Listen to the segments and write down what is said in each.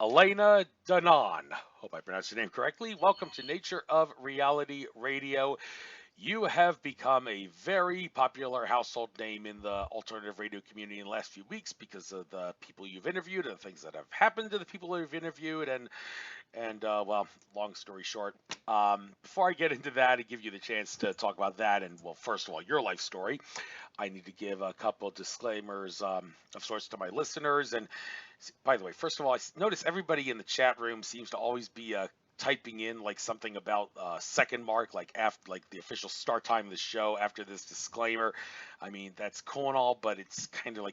Elena Danaan. Hope I pronounced your name correctly. Welcome to Nature of Reality Radio. You have become a very popular household name in the alternative radio community in the last few weeks because of the people you've interviewed and the things that have happened to the people you've interviewed. Well, long story short, before I get into that and give you the chance to talk about that and, well, first of all, your life story, I need to give a couple of disclaimers of sorts to my listeners. And by the way, first of all, I notice everybody in the chat room seems to always be typing in like something about second mark, like after like the official start time of the show after this disclaimer. I mean, that's cool and all, but it's kind of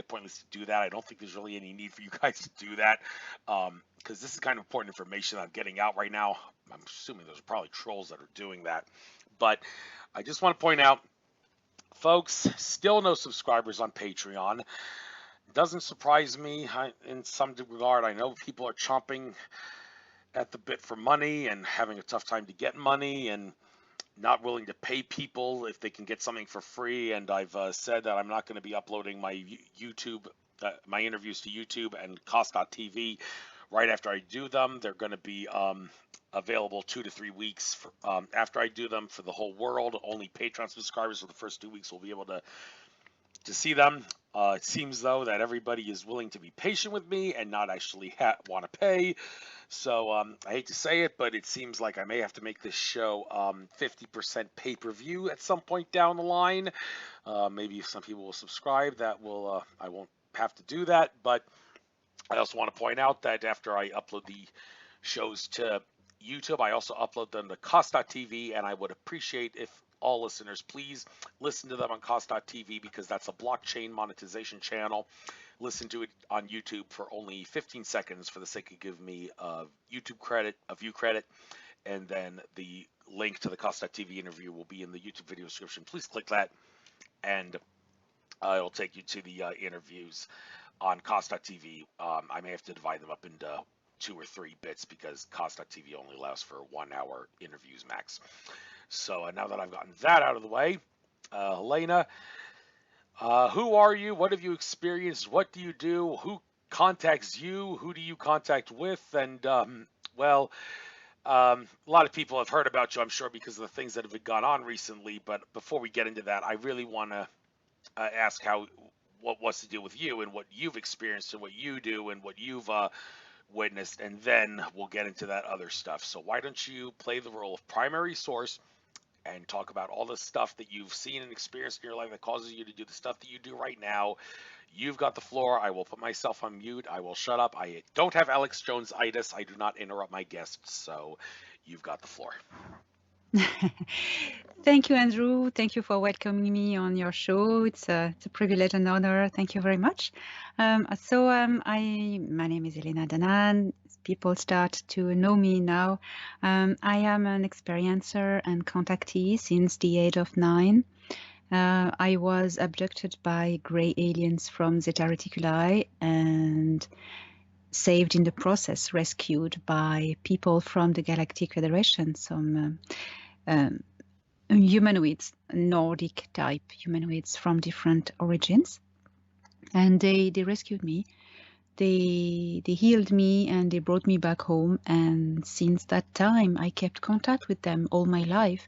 pointless to do that. I don't think there's really any need for you guys to do that because this is kind of important information I'm getting out right now. I'm assuming there's probably trolls that are doing that, but I just want to point out, folks, still no subscribers on Patreon. Doesn't surprise me in some regard. I know people are chomping at the bit for money and having a tough time to get money and not willing to pay people if they can get something for free. And I've said that I'm not going to be uploading my YouTube, my interviews to YouTube and Cost.tv right after I do them. They're going to be available 2 to 3 weeks after I do them for the whole world. Only Patreon subscribers for the first 2 weeks will be able to see them. It seems, though, that everybody is willing to be patient with me and not actually want to pay. So I hate to say it, but it seems like I may have to make this show 50% pay-per-view at some point down the line. Maybe if some people will subscribe, that will I won't have to do that. But I also want to point out that after I upload the shows to YouTube, I also upload them to Cost.tv, and I would appreciate if all listeners please listen to them on Cost.tv because that's a blockchain monetization channel. Listen to it on YouTube for only 15 seconds for the sake of giving me a YouTube credit, a view credit, and then the link to the Cost.tv interview will be in the YouTube video description. Please click that, and it'll take you to the interviews on Cost.tv. I may have to divide them up into 2 or 3 bits because Cost.tv only allows for 1 hour interviews max. So now that I've gotten that out of the way, Elena, who are you? What have you experienced? What do you do? Who contacts you? Who do you contact with? And, a lot of people have heard about you, I'm sure, because of the things that have gone on recently. But before we get into that, I really want to ask what's to do with you and what you've experienced and what you do and what you've witnessed, and then we'll get into that other stuff. So why don't you play the role of primary source and talk about all the stuff that you've seen and experienced in your life that causes you to do the stuff that you do right now. You've got the floor. I will put myself on mute. I will shut up. I don't have Alex Jones-itis. I do not interrupt my guests, so you've got the floor. Thank you, Andrew. Thank you for welcoming me on your show. It's a privilege and honor. Thank you very much. My name is Elena Danaan. People start to know me now. I am an experiencer and contactee since the age of 9. I was abducted by grey aliens from Zeta Reticuli and saved in the process, rescued by people from the Galactic Federation, some humanoids, Nordic type humanoids from different origins. And they rescued me. They healed me and they brought me back home. And since that time, I kept contact with them all my life.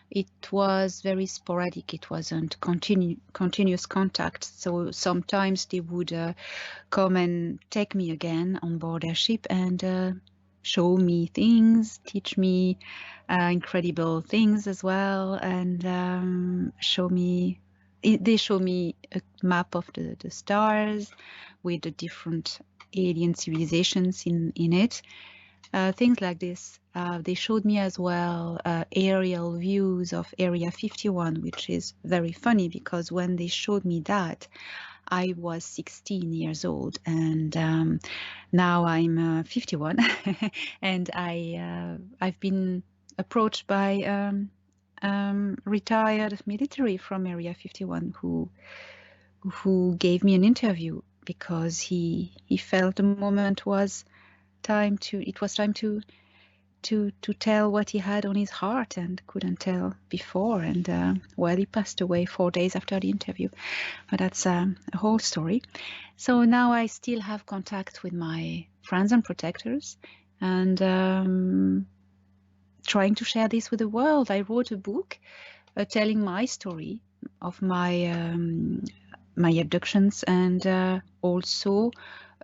It was very sporadic. It wasn't continuous contact. So sometimes they would come and take me again on board their ship and show me things, teach me incredible things as well, and they show me a map of the stars with the different alien civilizations in it. Things like this. They showed me as well aerial views of Area 51, which is very funny because when they showed me that, I was 16 years old, and now I'm 51, and I've been approached by retired military from Area 51 who gave me an interview because he felt the moment was time to tell what he had on his heart and couldn't tell before. And he passed away 4 days after the interview. But that's a whole story. So now I still have contact with my friends and protectors, and trying to share this with the world. I wrote a book telling my story of my abductions, and also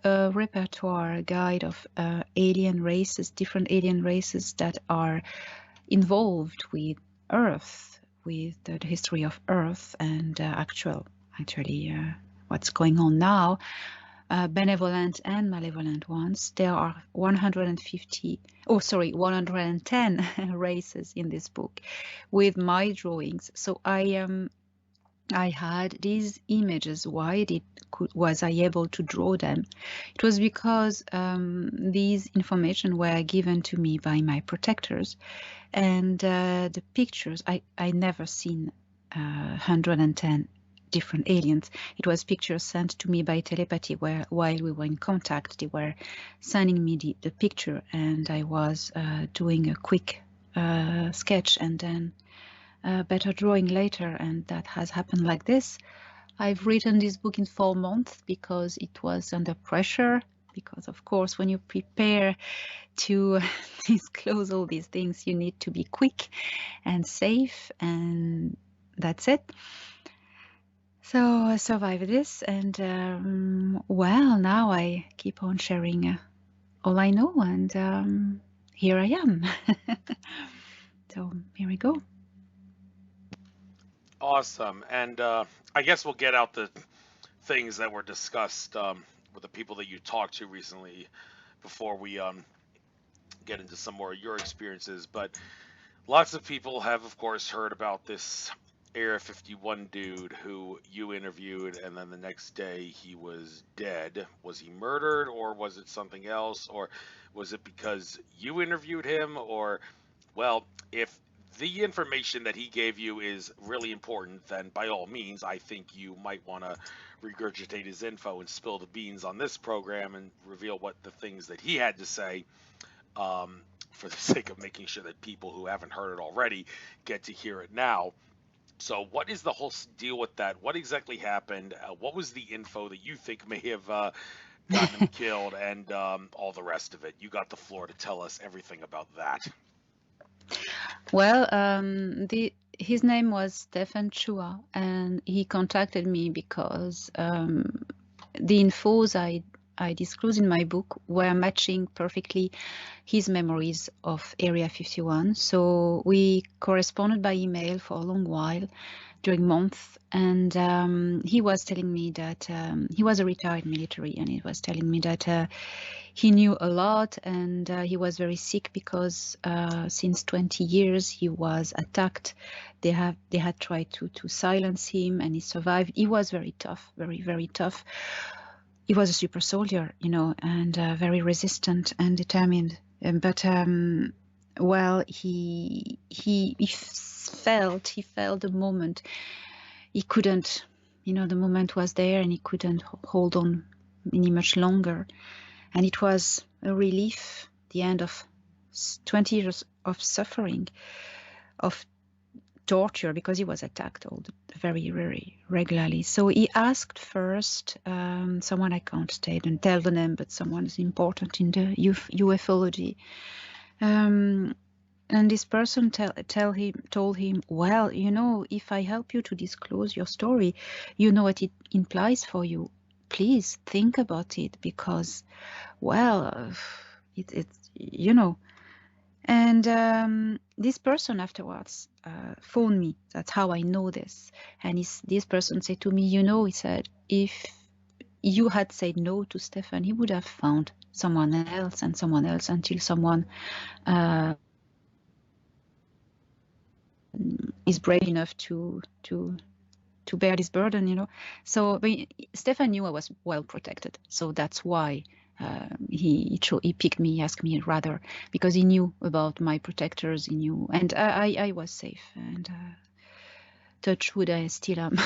a repertoire guide of alien races, different alien races that are involved with Earth, with the history of Earth, and actually what's going on now, benevolent and malevolent ones. There are 110 races in this book with my drawings. So I had these images. Why was I able to draw them? It was because these information were given to me by my protectors, and the pictures, I never seen 110 different aliens. It was pictures sent to me by telepathy, where while we were in contact, they were sending me the picture, and I was doing a quick sketch and then better drawing later, and that has happened like this. I've written this book in 4 months because it was under pressure, because of course when you prepare to disclose all these things, you need to be quick and safe, and that's it. So I survived this, and well, now I keep on sharing all I know, and here I am. So here we go. Awesome. And I guess we'll get out the things that were discussed with the people that you talked to recently before we get into some more of your experiences. But lots of people have, of course, heard about this Area 51 dude who you interviewed, and then the next day he was dead. Was he murdered, or was it something else, or was it because you interviewed him, or, well, if the information that he gave you is really important, then by all means, I think you might want to regurgitate his info and spill the beans on this program and reveal what the things that he had to say, for the sake of making sure that people who haven't heard it already get to hear it now. So what is the whole deal with that? What exactly happened? What was the info that you think may have gotten him killed, and all the rest of it? You got the floor to tell us everything about that. Well, his name was Stefan Chua, and he contacted me because the infos I disclose in my book were matching perfectly his memories of Area 51. So we corresponded by email for a long while during months, and he was telling me that he was a retired military, and he was telling me that he knew a lot, and he was very sick because since 20 years he was attacked. They had tried to silence him, and he survived. He was very tough, very, very tough. He was a super soldier, and very resistant and determined. But well, he felt the moment. He couldn't, the moment was there, and he couldn't hold on any much longer. And it was a relief, the end of 20 years of suffering, of torture, because he was attacked very, very regularly. So he asked first someone, I can't tell the name, but someone is important in the ufology. And this person told him, well, if I help you to disclose your story, you know what it implies for you. Please think about it, because, well, it's. And this person afterwards phoned me. That's how I know this. And this person said to me, he said, if you had said no to Stefan, he would have found someone else and someone else until someone is brave enough to bear this burden, So Stefan knew I was well protected. So that's why he picked me, asked me rather, because he knew about my protectors. He knew, and I was safe, and touch wood, I still am.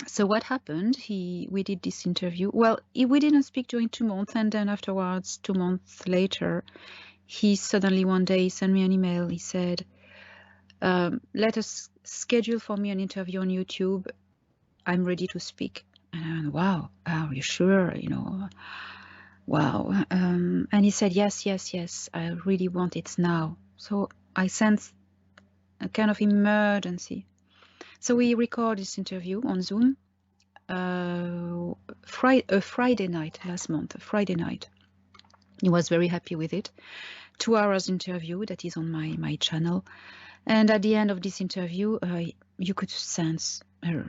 So what happened? We did this interview. Well, we didn't speak during 2 months, and then afterwards, 2 months later, he suddenly one day sent me an email. He said, let us schedule for me an interview on YouTube. I'm ready to speak. And I went, wow, are you sure? wow. And he said, yes, yes, yes, I really want it now. So I sensed a kind of emergency. So we recorded this interview on Zoom Friday night last month, a Friday night. He was very happy with it. 2 hours interview that is on my channel. And at the end of this interview, you could sense a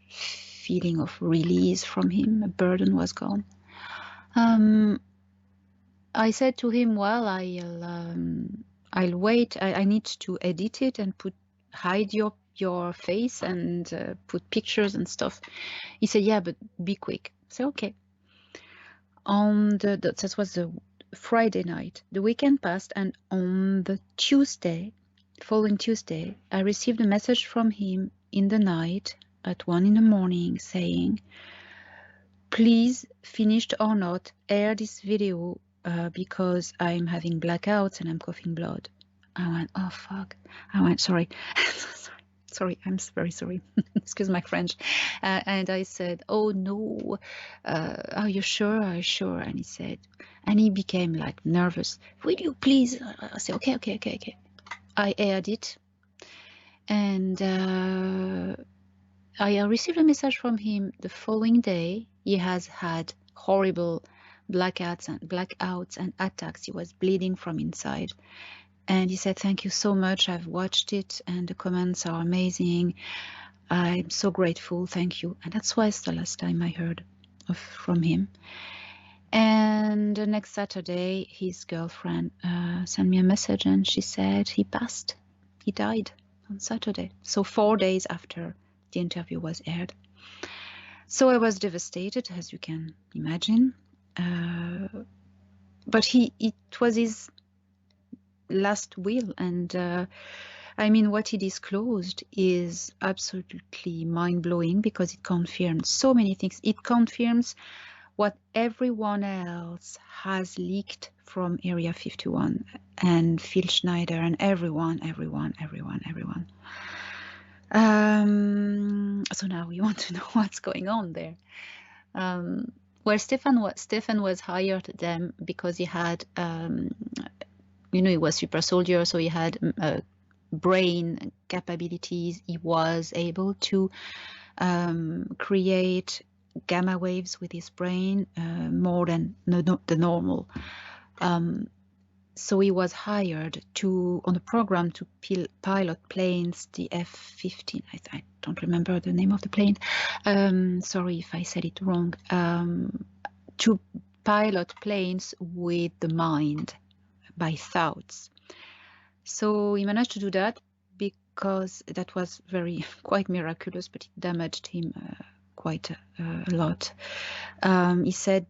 feeling of release from him. A burden was gone. I said to him, well, I'll wait. I need to edit it and hide your face and put pictures and stuff. He said, yeah, but be quick. I said, okay. That was the Friday night. The weekend passed, and on the following Tuesday, I received a message from him in the night at 1 in the morning saying, please, finished or not, air this video because I'm having blackouts and I'm coughing blood. I went, oh fuck. I went, sorry. Sorry, I'm very sorry. Excuse my French. And I said, oh no, are you sure? Are you sure? And he said, and he became like nervous. Will you please? I said, okay. I aired it. And I received a message from him the following day. He has had horrible blackouts and attacks. He was bleeding from inside. And he said, thank you so much. I've watched it and the comments are amazing. I'm so grateful. Thank you. And that's the last time I heard from him. And the next Saturday, his girlfriend sent me a message and she said he passed. He died on Saturday. So 4 days after the interview was aired. So I was devastated, as you can imagine. But it was his last will, and I mean, what he disclosed is absolutely mind-blowing because it confirms so many things. It confirms what everyone else has leaked from Area 51 and Phil Schneider and everyone. So now we want to know what's going on there. Well, Stefan was hired them because he had he was supersoldier, so he had brain capabilities. He was able to create gamma waves with his brain more than the normal. So he was hired on a program to pilot planes, the F-15. I don't remember the name of the plane. Sorry if I said it wrong. To pilot planes with the mind, by thoughts. So he managed to do that because that was quite miraculous, but it damaged him quite a lot. He said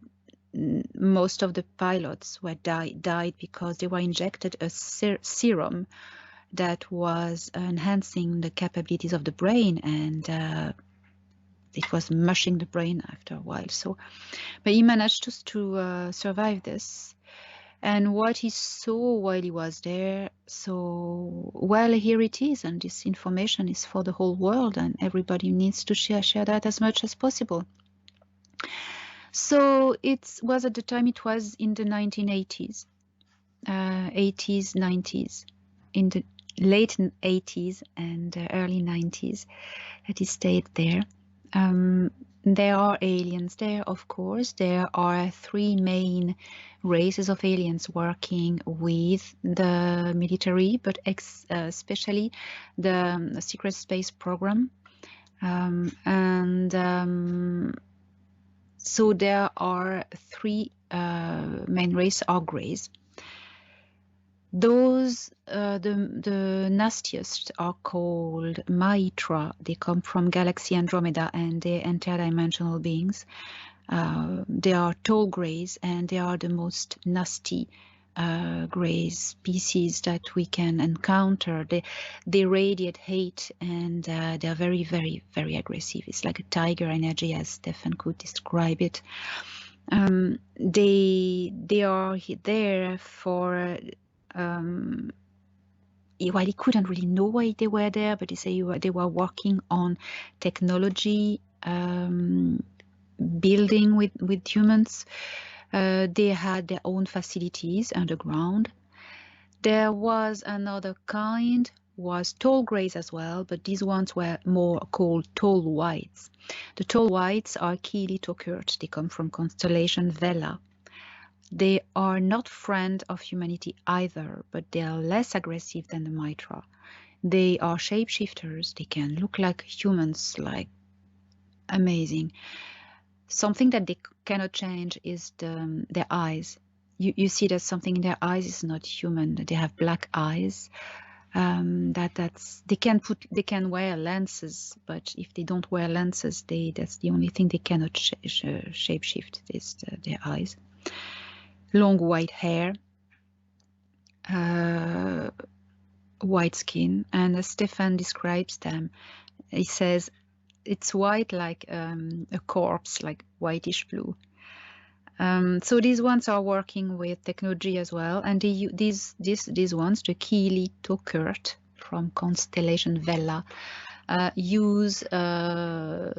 most of the pilots died because they were injected a serum that was enhancing the capabilities of the brain, and it was mushing the brain after a while. So, but he managed to survive this. And what he saw while he was there, so, well, here it is, and this information is for the whole world, and everybody needs to share that as much as possible. So it was at the time, it was in the 1980s, 80s, 90s, in the late 80s and early 90s that he stayed there. There are aliens there, of course. There are 3 main races of aliens working with the military, but especially the secret space program. So there are 3 main races, are greys. Those, the nastiest, are called Maitra. They come from Galaxy Andromeda, and they're interdimensional beings. They are tall greys, and they are the most nasty grey species that we can encounter. They radiate hate, and they're very, very, very aggressive. It's like a tiger energy, as Stefan could describe it. They are there for well, he couldn't really know why they were there, but he said they were working on technology, building with humans, They had their own facilities underground. There was another kind, was tall greys as well, but these ones were more called tall whites. The tall whites are Keelith occurred. They come from constellation Vela. They are not friend of humanity either, but they are less aggressive than the Mitra. They are shapeshifters. They can look like humans, like amazing. Something that they cannot change is their eyes. You see that something in their eyes is not human. They have black eyes. They can wear lenses, but if they don't wear lenses, that's the only thing they cannot shapeshift is their eyes. Long white hair, white skin, and as Stefan describes them, he says it's white like a corpse, like whitish blue. So these ones are working with technology as well, and these ones, the Keelith occurred from constellation Vela, use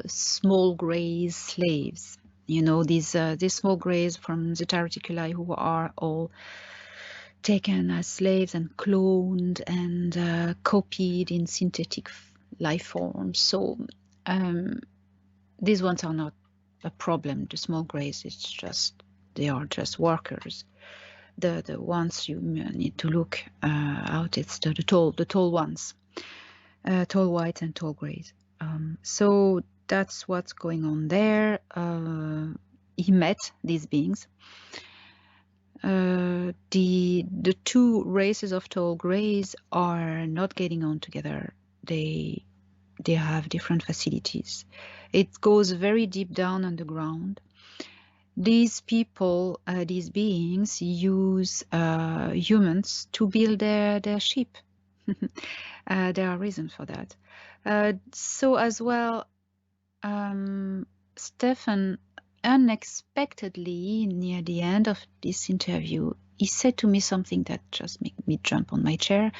small greys slaves. You know, these small greys from the Reticuli who are all taken as slaves and cloned and copied in synthetic life forms. So these ones are not a problem. The small greys, they are just workers. The ones you need to look out, it's the tall ones, tall whites and tall greys. So that's what's going on there. He met these beings. The two races of tall greys are not getting on together. They have different facilities. It goes very deep down underground. These people, these beings, use humans to build their ship. There are reasons for that. So as well, Stefan, unexpectedly, near the end of this interview, he said to me something that just made me jump on my chair,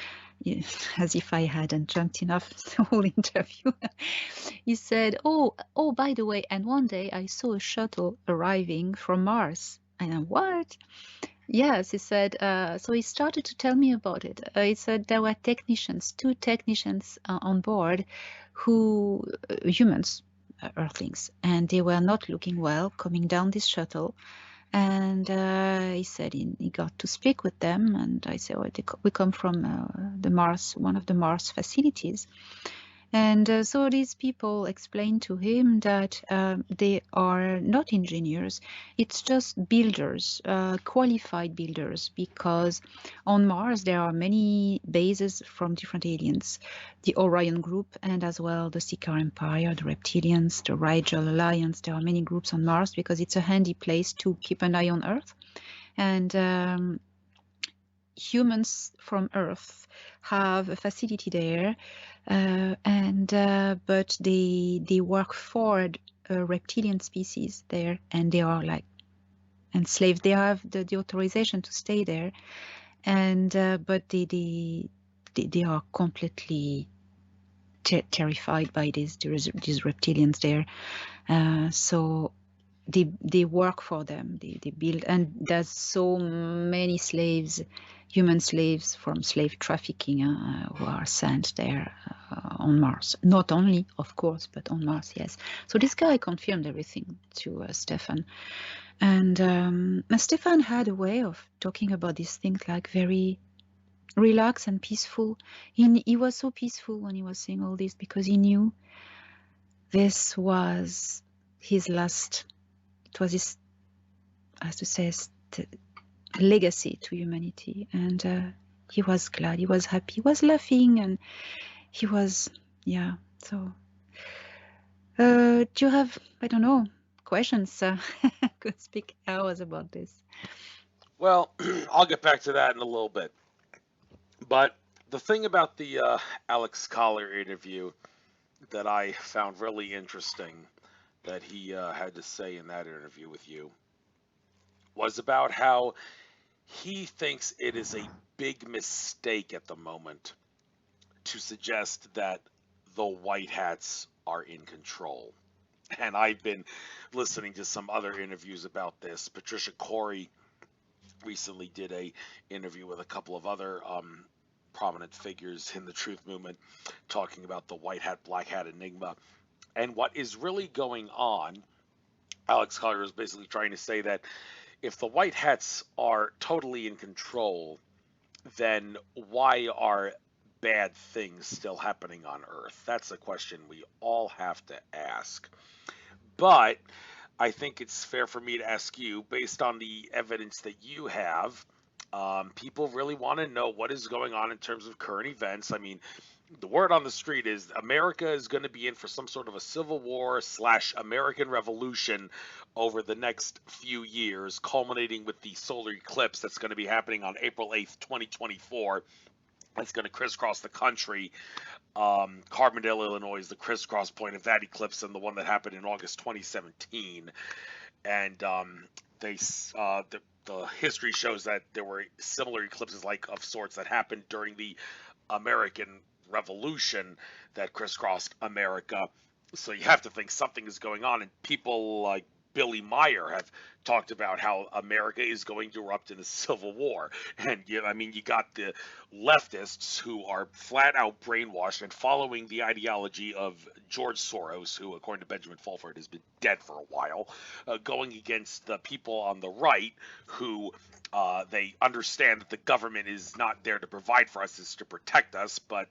as if I hadn't jumped enough the whole interview. He said, oh, by the way, and one day I saw a shuttle arriving from Mars. And I'm, what? Yes, he said, so he started to tell me about it. He said there were two technicians on board who, humans, Earthlings, and they were not looking well coming down this shuttle. And he said he got to speak with them, and I said, we come from one of the Mars facilities. And so these people explained to him that they are not engineers, it's just builders, qualified builders, because on Mars there are many bases from different aliens, the Orion group and as well the Sikaar Empire, the Reptilians, the Rigel Alliance. There are many groups on Mars because it's a handy place to keep an eye on Earth. And humans from Earth have a facility there, but they work for a reptilian species there, and they are like enslaved. They have the authorization to stay there, and but they are completely terrified by these reptilians there. So they work for them. They build, and there's so many slaves, human slaves from slave trafficking who are sent there on Mars. Not only, of course, but on Mars, yes. So this guy confirmed everything to Stefan. And Stefan had a way of talking about these things like very relaxed and peaceful. He was so peaceful when he was saying all this because he knew this was his last, it was his, as to say, legacy to humanity. And he was glad, he was happy, he was laughing, and he was, yeah. So do you have, I don't know, questions? Could speak hours about this. Well, I'll get back to that in a little bit. But the thing about the Alex Collier interview that I found really interesting that he had to say in that interview with you was about how he thinks it is a big mistake at the moment to suggest that the white hats are in control. And I've been listening to some other interviews about this. Patricia Corey recently did a interview with a couple of other prominent figures in the truth movement talking about the white hat black hat enigma and what is really going on. Alex Collier is basically trying to say that if the white hats are totally in control, then why are bad things still happening on Earth? That's a question we all have to ask. But I think it's fair for me to ask you, based on the evidence that you have, people really want to know what is going on in terms of current events. I mean, the word on the street is America is going to be in for some sort of a civil war slash American Revolution over the next few years, culminating with the solar eclipse that's going to be happening on April 8th, 2024. That's going to crisscross the country. Carbondale, Illinois is the crisscross point of that eclipse and the one that happened in August 2017. And the history shows that there were similar eclipses like of sorts that happened during the American Revolution that crisscrossed America. So you have to think something is going on, and people like Billy Meyer have talked about how America is going to erupt in a civil war. And I mean, you got the leftists who are flat out brainwashed and following the ideology of George Soros, who, according to Benjamin Fulford, has been dead for a while, going against the people on the right who they understand that the government is not there to provide for us, it's to protect us, but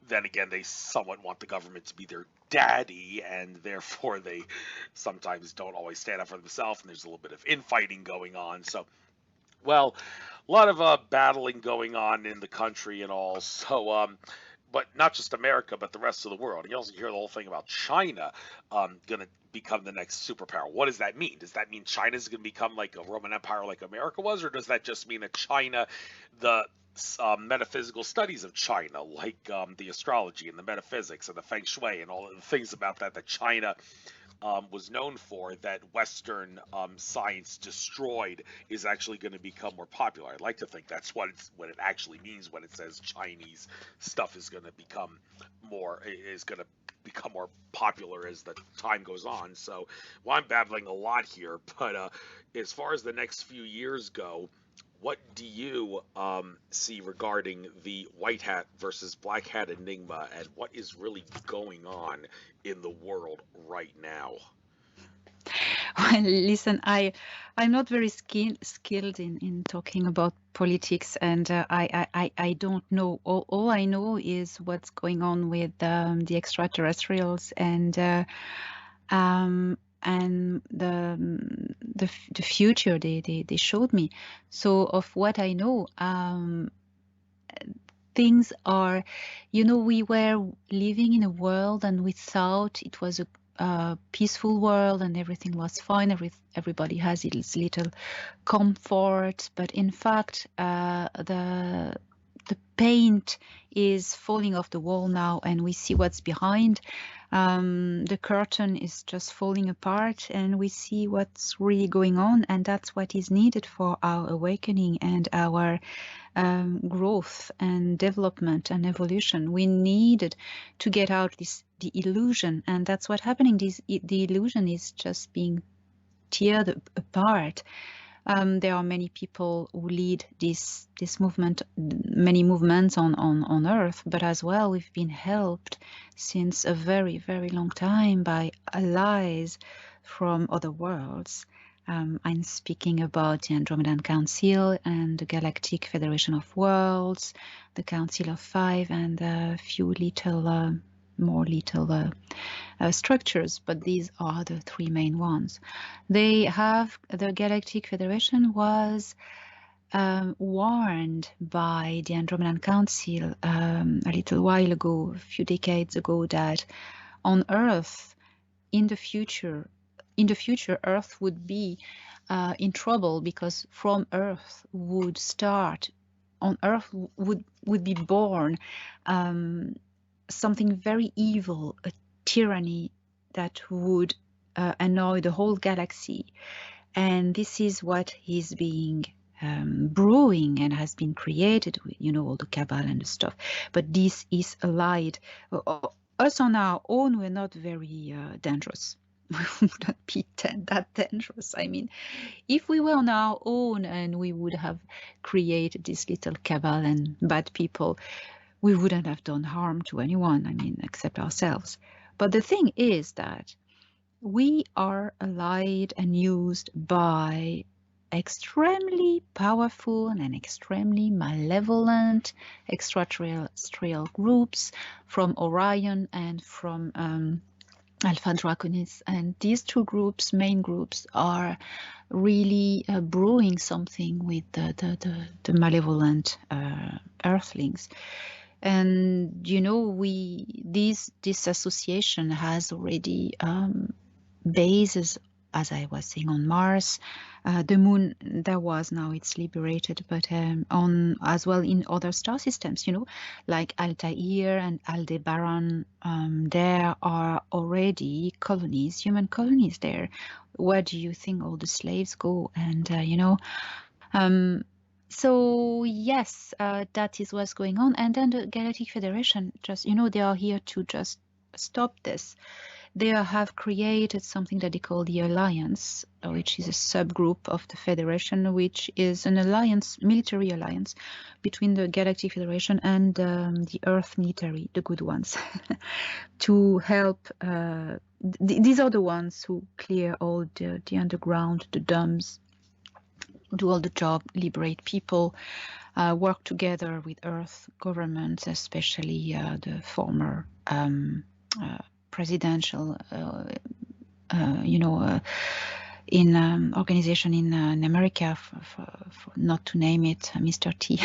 then again, they somewhat want the government to be their daddy, and therefore they sometimes don't always stand up for themselves, and there's a little bit of infighting going on. So, well, a lot of battling going on in the country and all. So, but not just America, but the rest of the world. And you also hear the whole thing about China going to become the next superpower. What does that mean? Does that mean China's going to become like a Roman Empire like America was, or does that just mean that China, the metaphysical studies of China, like the astrology and the metaphysics and the feng shui and all of the things about that China was known for, that Western science destroyed, is actually going to become more popular? I'd like to think that's what it actually means when it says Chinese stuff is going to become more popular as the time goes on. So, well, I'm babbling a lot here, but as far as the next few years go, what do you see regarding the white hat versus black hat enigma, and what is really going on in the world right now? Well, listen, I'm not very skilled in talking about politics, and I don't know. All I know is what's going on with the extraterrestrials and the future they showed me. So of what I know, things are, we were living in a world and we thought it was a peaceful world and everything was fine. Everybody has its little comfort, but in fact, the paint is falling off the wall now, and we see what's behind. The curtain is just falling apart, and we see what's really going on, and that's what is needed for our awakening and our growth and development and evolution. We needed to get out the illusion, and that's what's happening. The illusion is just being teared apart. There are many people who lead this movement, many movements on Earth, but as well we've been helped since a very, very long time by allies from other worlds. I'm speaking about the Andromedan Council and the Galactic Federation of Worlds, the Council of Five, and a few more little structures, but these are the three main ones. The Galactic Federation was warned by the Andromedan Council a little while ago, a few decades ago, that on Earth, in the future, Earth would be in trouble, because from Earth would be born something very evil, a tyranny that would annoy the whole galaxy. And this is what is being brewing and has been created with, all the cabal and the stuff. But this is allied. Us on our own, we're not very dangerous. we wouldn't be that dangerous. I mean, if we were on our own and we would have created this little cabal and bad people, we wouldn't have done harm to anyone, I mean, except ourselves. But the thing is that we are allied and used by extremely powerful and extremely malevolent extraterrestrial groups from Orion and from Alpha Draconis. And these two groups, main groups, are really brewing something with the malevolent earthlings. And you know, this association has already bases, as I was saying, on Mars. The moon, there was, now it's liberated, but on as well in other star systems, you know, like Altair and Aldebaran. There are already colonies, human colonies there. Where do you think all the slaves go? And you know, so yes, that is what's going on. And then the Galactic Federation, just, you know, they are here to just stop this. They have created something that they call the Alliance, which is a subgroup of the Federation, which is an alliance, military alliance, between the Galactic Federation and the Earth military, the good ones, to help. These are the ones who clear all the underground, the dumps, do all the job, liberate people, work together with Earth governments, especially the former presidential, you know, in organization in America, for not to name it, Mr. T,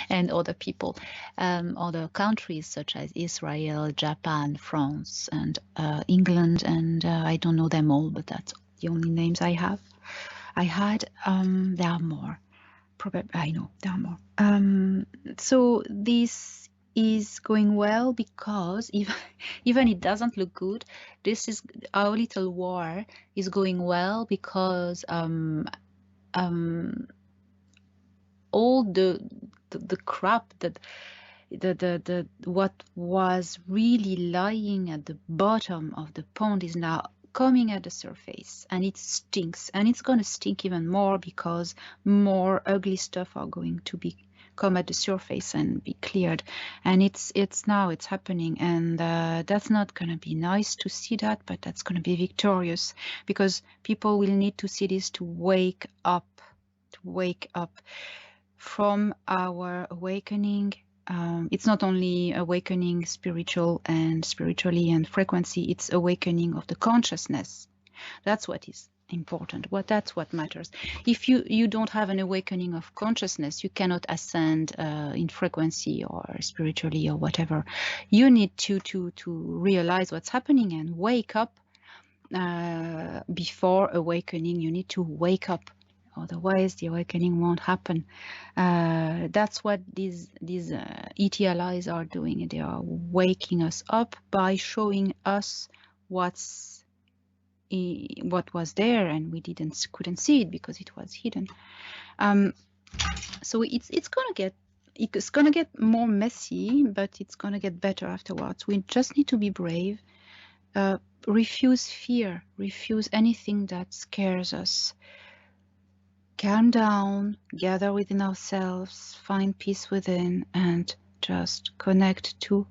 and other people, other countries such as Israel, Japan, France, and England, and I don't know them all, but that's the only names I have. I had, there are more. Probably, I know there are more. So this is going well because even it doesn't look good. This is our little war is going well because all the crap that the what was really lying at the bottom of the pond is now coming at the surface, and it stinks, and it's going to stink even more because more ugly stuff are going to come at the surface and be cleared. And it's happening, and that's not going to be nice to see that, but that's going to be victorious because people will need to see this to wake up from our awakening. It's not only awakening spiritually and frequency, it's awakening of the consciousness. That's what is important. That's what matters. If you don't have an awakening of consciousness, you cannot ascend in frequency or spiritually or whatever. You need to realize what's happening and wake up. Before awakening, you need to wake up. Otherwise, the awakening won't happen. That's what these ET allies are doing. They are waking us up by showing us what was there, and we couldn't see it because it was hidden. So it's gonna get more messy, but it's gonna get better afterwards. We just need to be brave. Refuse fear. Refuse anything that scares us. Calm down, gather within ourselves, find peace within, and just connect to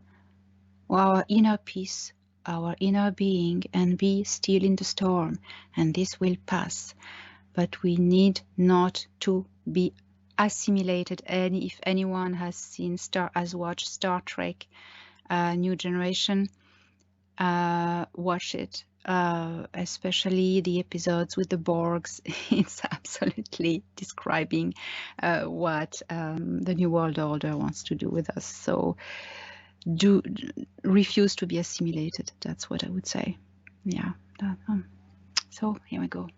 our inner peace, our inner being, and be still in the storm. And this will pass. But we need not to be assimilated. If anyone has watched Star Trek, New Generation, watch it. Especially the episodes with the Borgs. It's absolutely describing what the New World Order wants to do with us. So refuse to be assimilated. That's what I would say. Yeah. So here we go.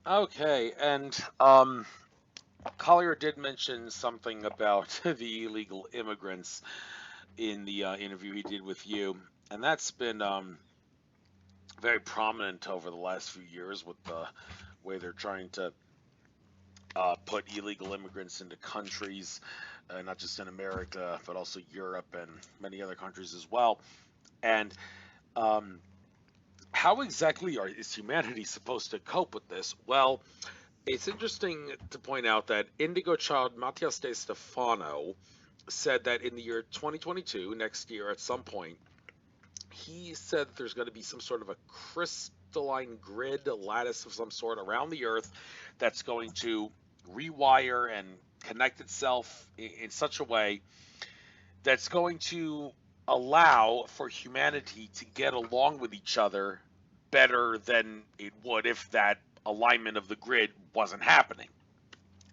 Okay, and Collier did mention something about the illegal immigrants in the interview he did with you, and that's been very prominent over the last few years with the way they're trying to put illegal immigrants into countries, not just in America, but also Europe and many other countries as well. And how exactly is humanity supposed to cope with this? Well, it's interesting to point out that Indigo Child Matias De Stefano said that in the year 2022, next year at some point, he said that there's going to be some sort of a crystalline grid, a lattice of some sort around the Earth that's going to rewire and connect itself in such a way that's going to allow for humanity to get along with each other better than it would if that alignment of the grid wasn't happening.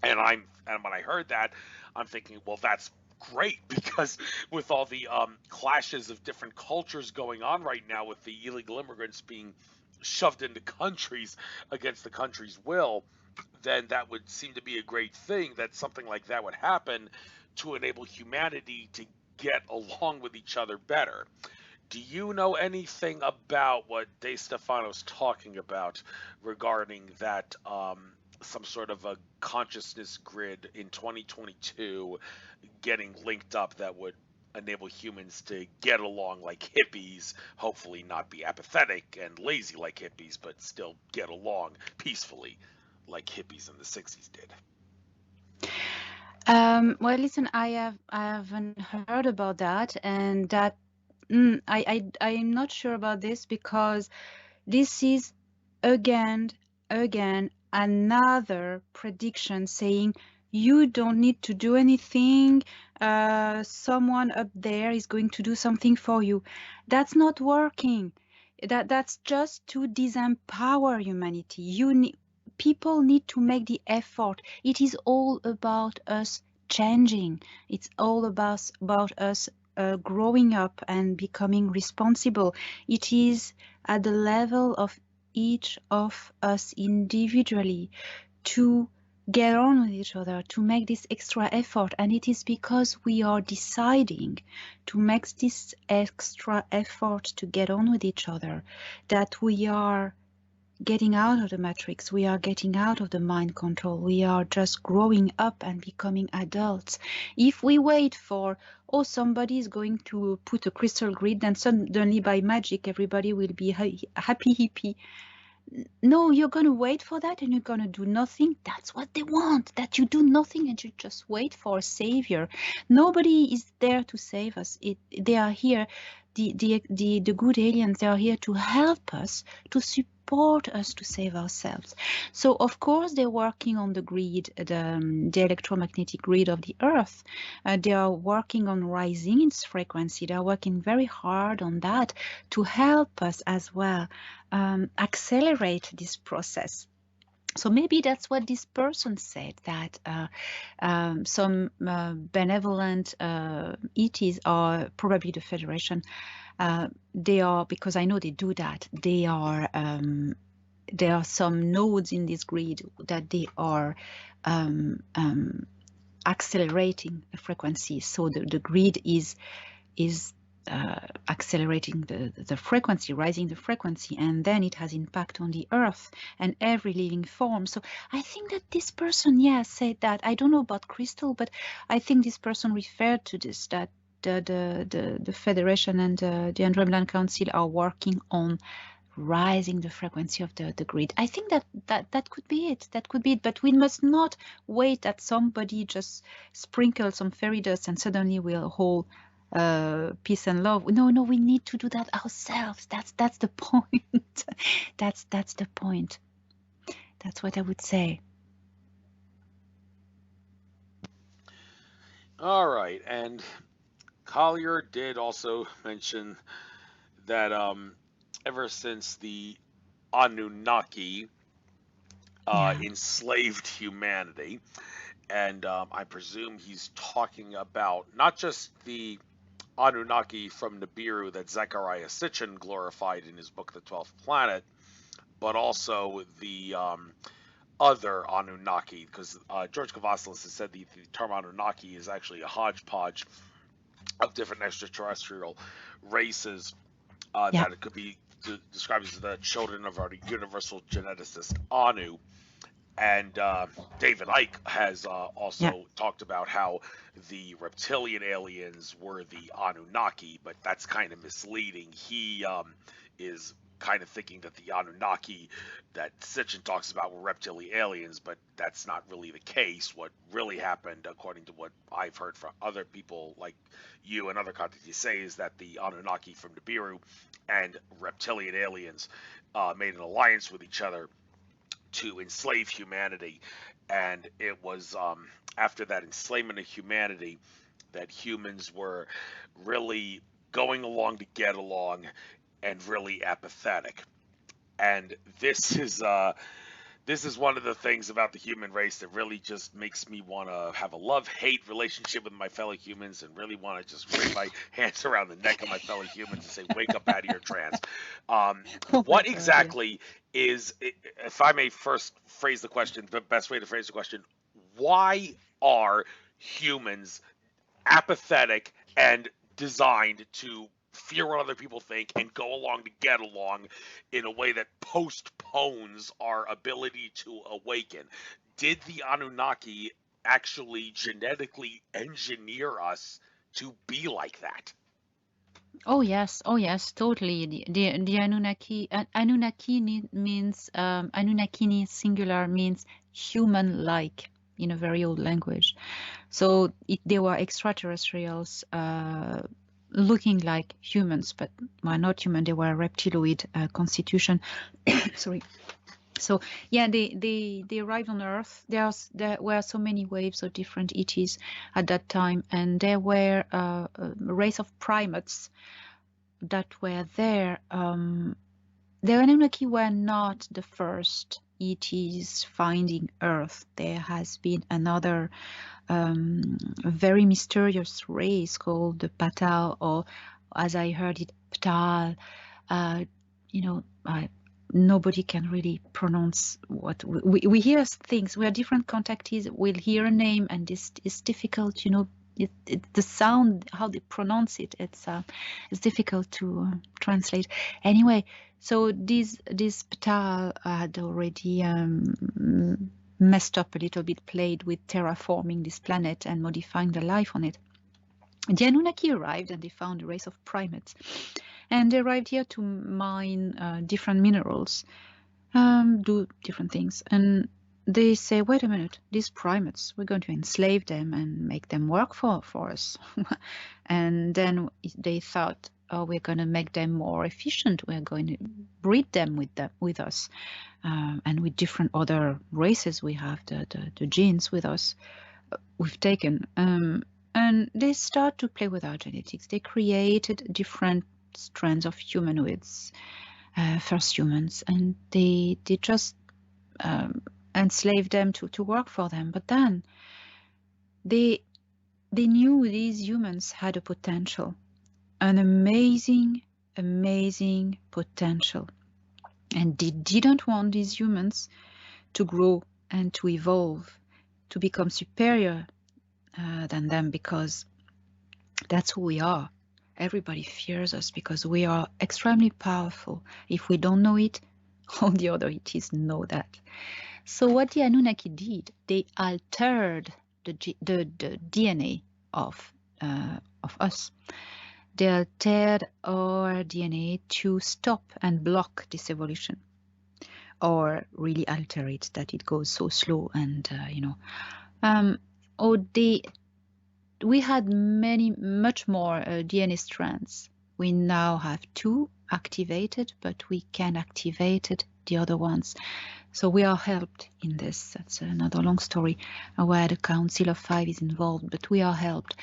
And when I heard that, I'm thinking, well, that's great because with all the clashes of different cultures going on right now, with the illegal immigrants being shoved into countries against the country's will, then that would seem to be a great thing that something like that would happen to enable humanity to get along with each other better. Do you know anything about what De Stefano's talking about regarding that some sort of a consciousness grid in 2022 getting linked up that would enable humans to get along like hippies, hopefully not be apathetic and lazy like hippies, but still get along peacefully like hippies in the 60s did? Well, listen, I haven't heard about that, and that I'm not sure about this because this is again another prediction saying you don't need to do anything. Someone up there is going to do something for you. That's not working. That's just to disempower humanity. People need to make the effort. It is all about us changing. It's all about us growing up and becoming responsible. It is at the level of each of us individually to get on with each other, to make this extra effort. And it is because we are deciding to make this extra effort to get on with each other that we are getting out of the matrix. We are getting out of the mind control. We are just growing up and becoming adults. If we wait for, oh, somebody is going to put a crystal grid, then suddenly by magic everybody will be happy hippie. No, you're going to wait for that and you're going to do nothing. That's what they want, that you do nothing and you just wait for a savior. Nobody is there to save us. They are here, the good aliens, they are here to help us, to support us, to save ourselves. So of course they're working on the grid, the electromagnetic grid of the earth. They are working on rising its frequency. They are working very hard on that to help us as well accelerate this process. So maybe that's what this person said, that some benevolent ETs, are probably the Federation, they are, because I know they do that, there are some nodes in this grid that they are accelerating the frequency. So the grid is accelerating the frequency, rising the frequency, and then it has impact on the earth and every living form. So I think that this person, said that. I don't know about crystal, but I think this person referred to this, that the Federation and the Andromeda Council are working on rising the frequency of the grid. I think that could be it. That could be it. But we must not wait that somebody just sprinkle some fairy dust and suddenly we'll all peace and love. No, we need to do that ourselves. That's the point. that's the point. That's what I would say. All right, and Collier did also mention that ever since the Anunnaki enslaved humanity, and I presume he's talking about not just the Anunnaki from Nibiru that Zecharia Sitchin glorified in his book The 12th Planet, but also the other Anunnaki, because George Kavasilis has said the term Anunnaki is actually a hodgepodge of different extraterrestrial races that it could be described as the children of our universal geneticist Anu. And David Icke has also talked about how the reptilian aliens were the Anunnaki, but that's kind of misleading. He is kind of thinking that the Anunnaki that Sitchin talks about were reptilian aliens, but that's not really the case. What really happened, according to what I've heard from other people like you and other contactees say, is that the Anunnaki from Nibiru and reptilian aliens made an alliance with each other to enslave humanity. And it was after that enslavement of humanity that humans were really going along to get along and really apathetic. And this is one of the things about the human race that really just makes me want to have a love-hate relationship with my fellow humans and really want to just wring my hands around the neck of my fellow humans and say, wake up out of your trance. Oh my What God, yeah. exactly is, if I may first phrase the question, the best way to phrase the question, why are humans apathetic and designed to fear what other people think and go along to get along in a way that postpones our ability to awaken? Did the Anunnaki actually genetically engineer us to be like that? Oh yes, totally. The Anunnaki, means Anunnaki singular means human-like in a very old language. So they were extraterrestrials looking like humans, but were not human. They were reptiloid constitution. Sorry. So yeah, they arrived on Earth. There were so many waves of different ETs at that time, and there were a race of primates that were there. The Anunnaki were not the first ETs finding Earth. There has been another very mysterious race called the Patal, or as I heard it, Ptal. You know, nobody can really pronounce what we hear things. We are different contactees. We'll hear a name, and it's difficult. You know, the sound, how they pronounce it. It's difficult to translate. Anyway, so this Ptal had already messed up a little bit, played with terraforming this planet and modifying the life on it. The Anunnaki arrived and they found a race of primates. And they arrived here to mine different minerals, do different things. And they say, wait a minute, these primates, we're going to enslave them and make them work for us. And then they thought, oh, we're going to make them more efficient. We're going to breed them with us. And with different other races, we have the genes with us, we've taken. And they start to play with our genetics. They created different strands of humanoids, first humans, and they just enslaved them to work for them. But then they knew these humans had a potential, an amazing potential, and they didn't want these humans to grow and to evolve, to become superior than them, because that's who we are. Everybody fears us because we are extremely powerful. If we don't know it, all the other ETs know that. So what the Anunnaki did, they altered the DNA of us. They altered our DNA to stop and block this evolution, or really alter it that it goes so slow. And we had much more DNA strands. We now have 2 activated, but we can activate the other ones. So we are helped in this. That's another long story where the Council of 5 is involved, but we are helped.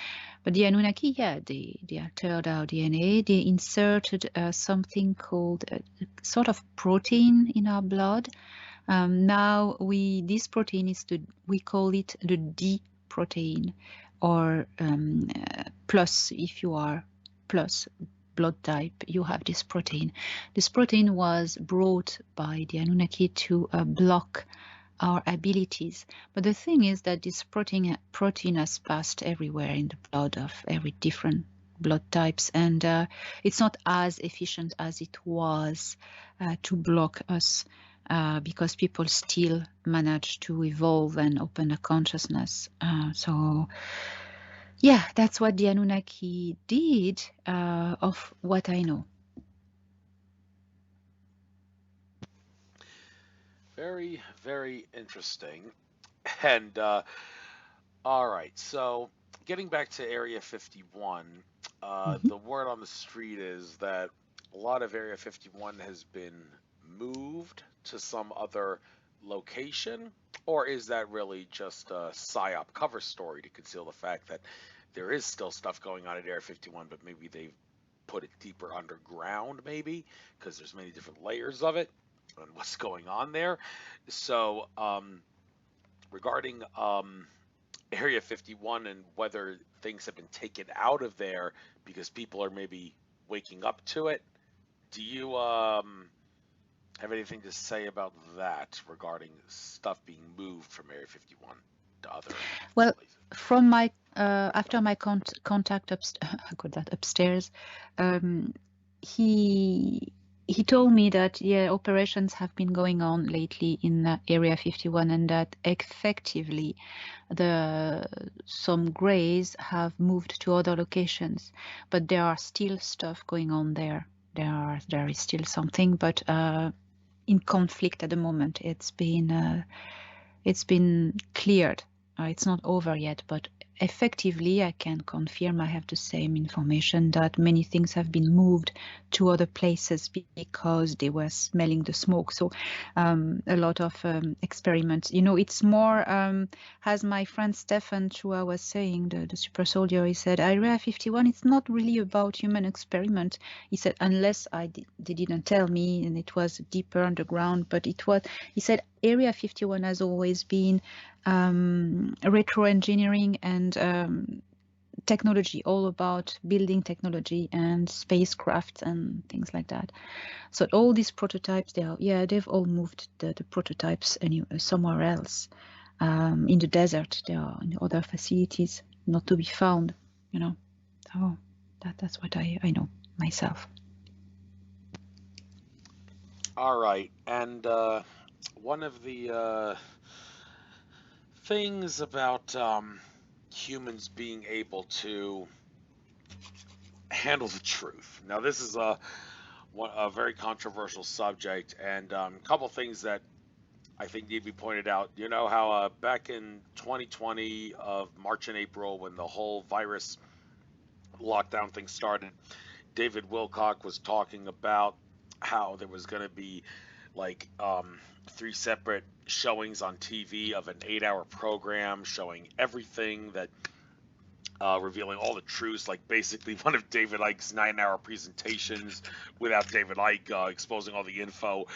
But the Anunnaki, yeah, they altered our DNA. They inserted something called a sort of protein in our blood. Now this protein is we call it the D protein, or plus, if you are plus blood type, you have this protein. This protein was brought by the Anunnaki to block our abilities. But the thing is that this protein has passed everywhere in the blood of every different blood types, and it's not as efficient as it was to block us, because people still manage to evolve and open a consciousness. So yeah, that's what the Anunnaki did, of what I know. Very, very interesting. And all right, so getting back to Area 51, Mhm. the word on the street is that a lot of Area 51 has been moved to some other location, or is that really just a psyop cover story to conceal the fact that there is still stuff going on at Area 51, but maybe they've put it deeper underground, maybe because there's many different layers of it and what's going on there. So, regarding Area 51 and whether things have been taken out of there because people are maybe waking up to it. Do you have anything to say about that regarding stuff being moved from Area 51 to other Well, places? from my after my contact I got that upstairs, um, he he told me that yeah, operations have been going on lately in Area 51, and that effectively some greys have moved to other locations, but there are still stuff going on there. There is still something, but in conflict at the moment. It's been cleared. It's not over yet, but effectively, I can confirm I have the same information that many things have been moved to other places because they were smelling the smoke. So, a lot of experiments. You know, it's more, as my friend Stefan Chua was saying, the super soldier, he said, Area 51, it's not really about human experiment. He said, unless they didn't tell me and it was deeper underground, but it was, he said, Area 51 has always been retro engineering and technology, all about building technology and spacecraft and things like that. So all these prototypes, they've all moved the prototypes somewhere else, in the desert. There are in other facilities not to be found. You know, so that's what I know myself. All right, and one of the things about humans being able to handle the truth. Now, this is a very controversial subject, and a couple things that I think need to be pointed out. You know how back in 2020 of March and April, when the whole virus lockdown thing started, David Wilcock was talking about how there was going to be like three separate showings on TV of an 8-hour program showing everything that revealing all the truths, like basically one of David Icke's 9-hour presentations without David Icke exposing all the info,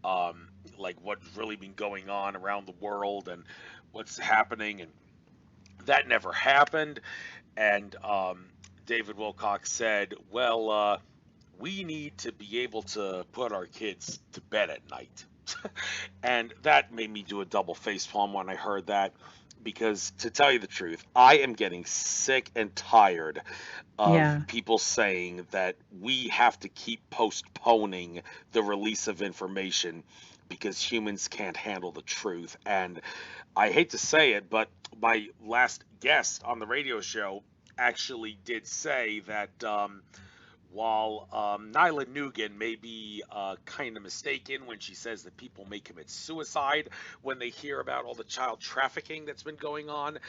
like what's really been going on around the world and what's happening. And that never happened. And David Wilcox said, well, we need to be able to put our kids to bed at night. And that made me do a double facepalm when I heard that, because to tell you the truth, I am getting sick and tired of Yeah. people saying that we have to keep postponing the release of information because humans can't handle the truth. And I hate to say it, but my last guest on the radio show actually did say that while Nyla Nugent may be kind of mistaken when she says that people may commit suicide when they hear about all the child trafficking that's been going on,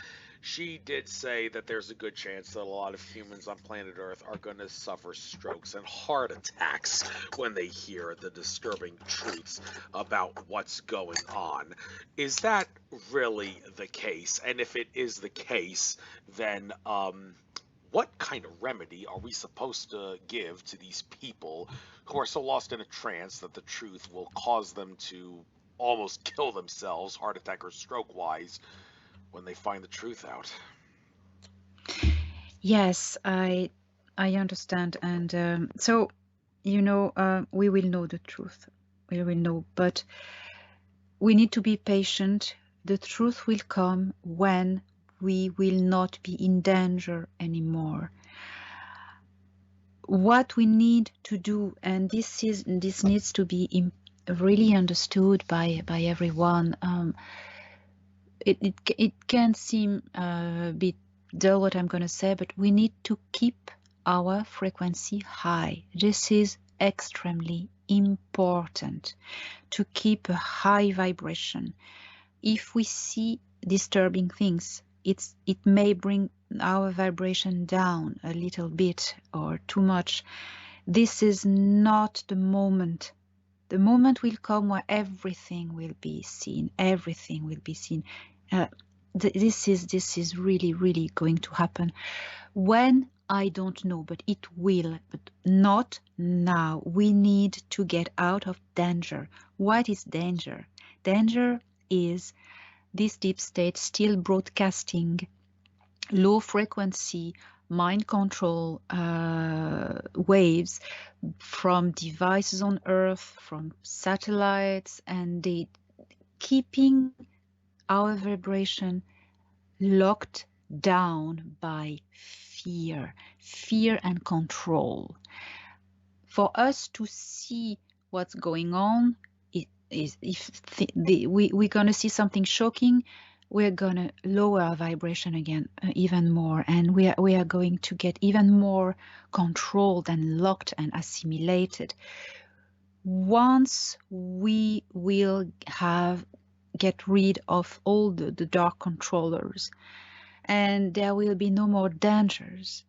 she did say that there's a good chance that a lot of humans on planet Earth are going to suffer strokes and heart attacks when they hear the disturbing truths about what's going on. Is that really the case? And if it is the case, then what kind of remedy are we supposed to give to these people who are so lost in a trance that the truth will cause them to almost kill themselves, heart attack or stroke wise, when they find the truth out? Yes, I understand, and so we will know the truth. We will know, but we need to be patient. The truth will come when we will not be in danger anymore. What we need to do, and this needs to be really understood by everyone. It can seem a bit dull what I'm going to say, but we need to keep our frequency high. This is extremely important to keep a high vibration. If we see disturbing things, it may bring our vibration down a little bit or too much. This is not the moment. The moment will come where everything will be seen. Everything will be seen. This is really going to happen. When, I don't know, but it will, but not now. We need to get out of danger. What is danger? Danger is this deep state still broadcasting low frequency mind control waves from devices on Earth, from satellites, and they keeping our vibration locked down by fear and control. For us to see what's going on, if we're going to see something shocking, we're going to lower our vibration again even more, and we are going to get even more controlled and locked and assimilated. Once we will get rid of all the dark controllers, and there will be no more dangers,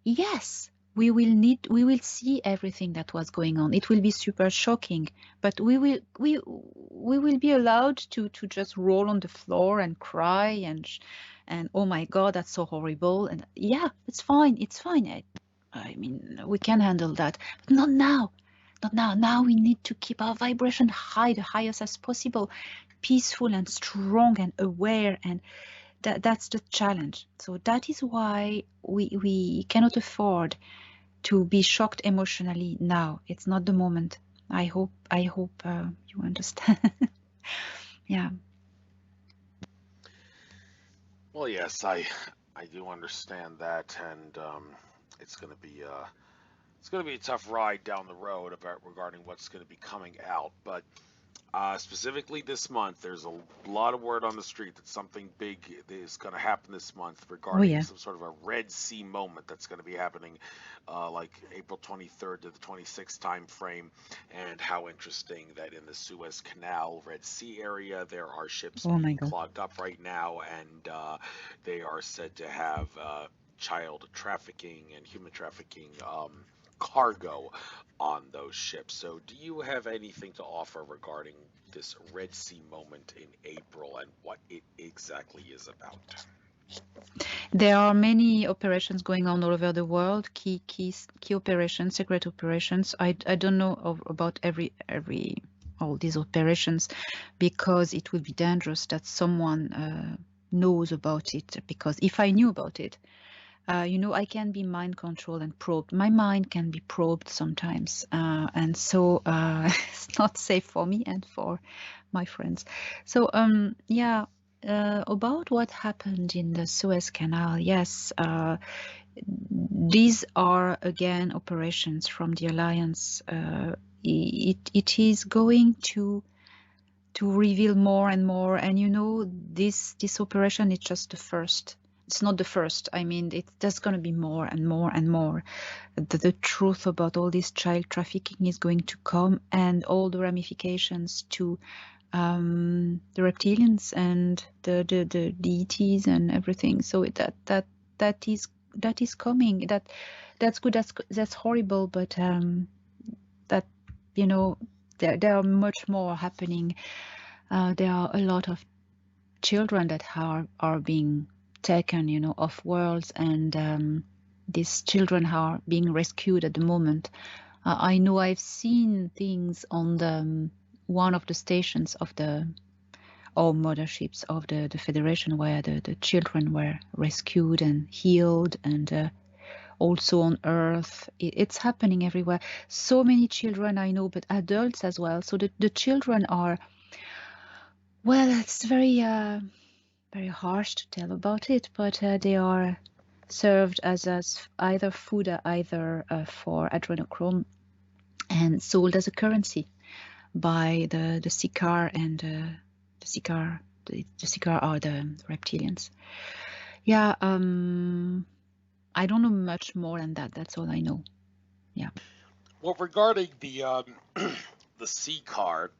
yes, we will see everything that was going on. It will be super shocking, but we will be allowed to just roll on the floor and cry and oh my God, that's so horrible. And yeah, it's fine. I mean, we can handle that, but not now. Not now. Now we need to keep our vibration high, the highest as possible, peaceful and strong and aware, and that's the challenge. So that is why we cannot afford to be shocked emotionally now. It's not the moment. I hope you understand. Yeah. Well, yes, I do understand that, and it's going to be a tough ride down the road regarding what's going to be coming out, but. Specifically this month, there's a lot of word on the street that something big is going to happen this month regarding Yeah. some sort of a Red Sea moment that's going to be happening like April 23rd to the 26th time frame. And how interesting that in the Suez Canal, Red Sea area, there are ships Oh my being God. clogged up right now, and they are said to have child trafficking and human trafficking cargo on those ships. So, do you have anything to offer regarding this Red Sea moment in April and what it exactly is about? There are many operations going on all over the world. Key operations, secret operations. I don't know about all these operations because it would be dangerous that someone knows about it. Because if I knew about it, I can be mind controlled and probed. My mind can be probed sometimes, and so it's not safe for me and for my friends. So yeah, about what happened in the Suez Canal. Yes, these are again operations from the Alliance. It is going to reveal more and more, and this operation is just the first. It's not the first. I mean, there's going to be more and more and more. The truth about all this child trafficking is going to come, and all the ramifications to the reptilians and the deities and everything. So that is coming. That's good. That's horrible. But that there are much more happening. There are a lot of children that are being taken, off worlds, and these children are being rescued at the moment. I know I've seen things on the one of the stations of the motherships of the Federation where the children were rescued and healed, and also on Earth. It's happening everywhere. So many children I know, but adults as well. So the children are, well, it's very very harsh to tell about it, but they are served as either food or either for adrenochrome and sold as a currency by the Sikaar and the Sikaar. The Sikaar are the reptilians. Yeah, I don't know much more than that. That's all I know. Yeah. Well, regarding the the C card,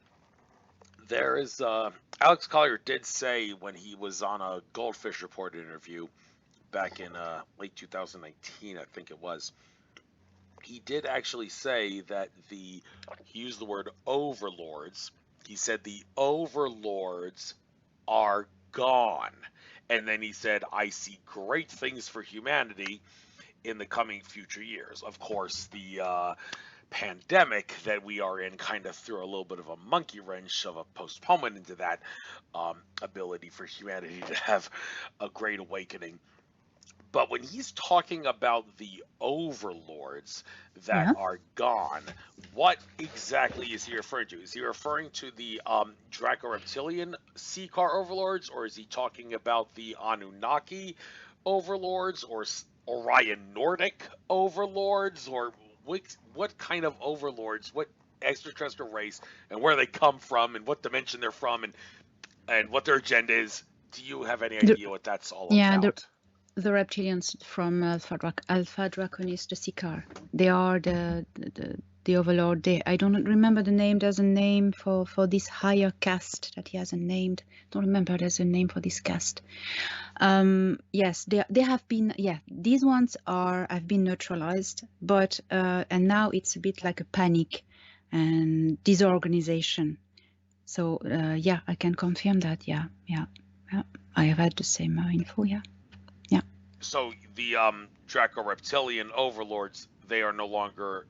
there is Alex Collier did say when he was on a Goldfish Report interview back in late 2019, I think it was. He did actually say that he used the word overlords. He said the overlords are gone. And then he said, I see great things for humanity in the coming future years. Of course, the pandemic that we are in kind of threw a little bit of a monkey wrench of a postponement into that ability for humanity to have a great awakening. But when he's talking about the overlords that Yeah. are gone, what exactly is he referring to? Is he referring to the Draco-Reptilian sea car overlords, or is he talking about the Anunnaki overlords, or Orion Nordic overlords, or what kind of overlords, what extraterrestrial race, and where they come from, and what dimension they're from, and what their agenda is? Do you have any The, idea what that's all yeah, about? the reptilians from Alpha Draconis, the Sikaar. They are the overlord. I don't remember the name. There's a name for this higher caste that he hasn't named. Don't remember. There's a name for this caste. Yes, they have been. Yeah, these ones have been neutralized, but and now it's a bit like a panic and disorganization. So yeah, I can confirm that. Yeah. I have had the same info. Yeah. So the Draco-Reptilian overlords, they are no longer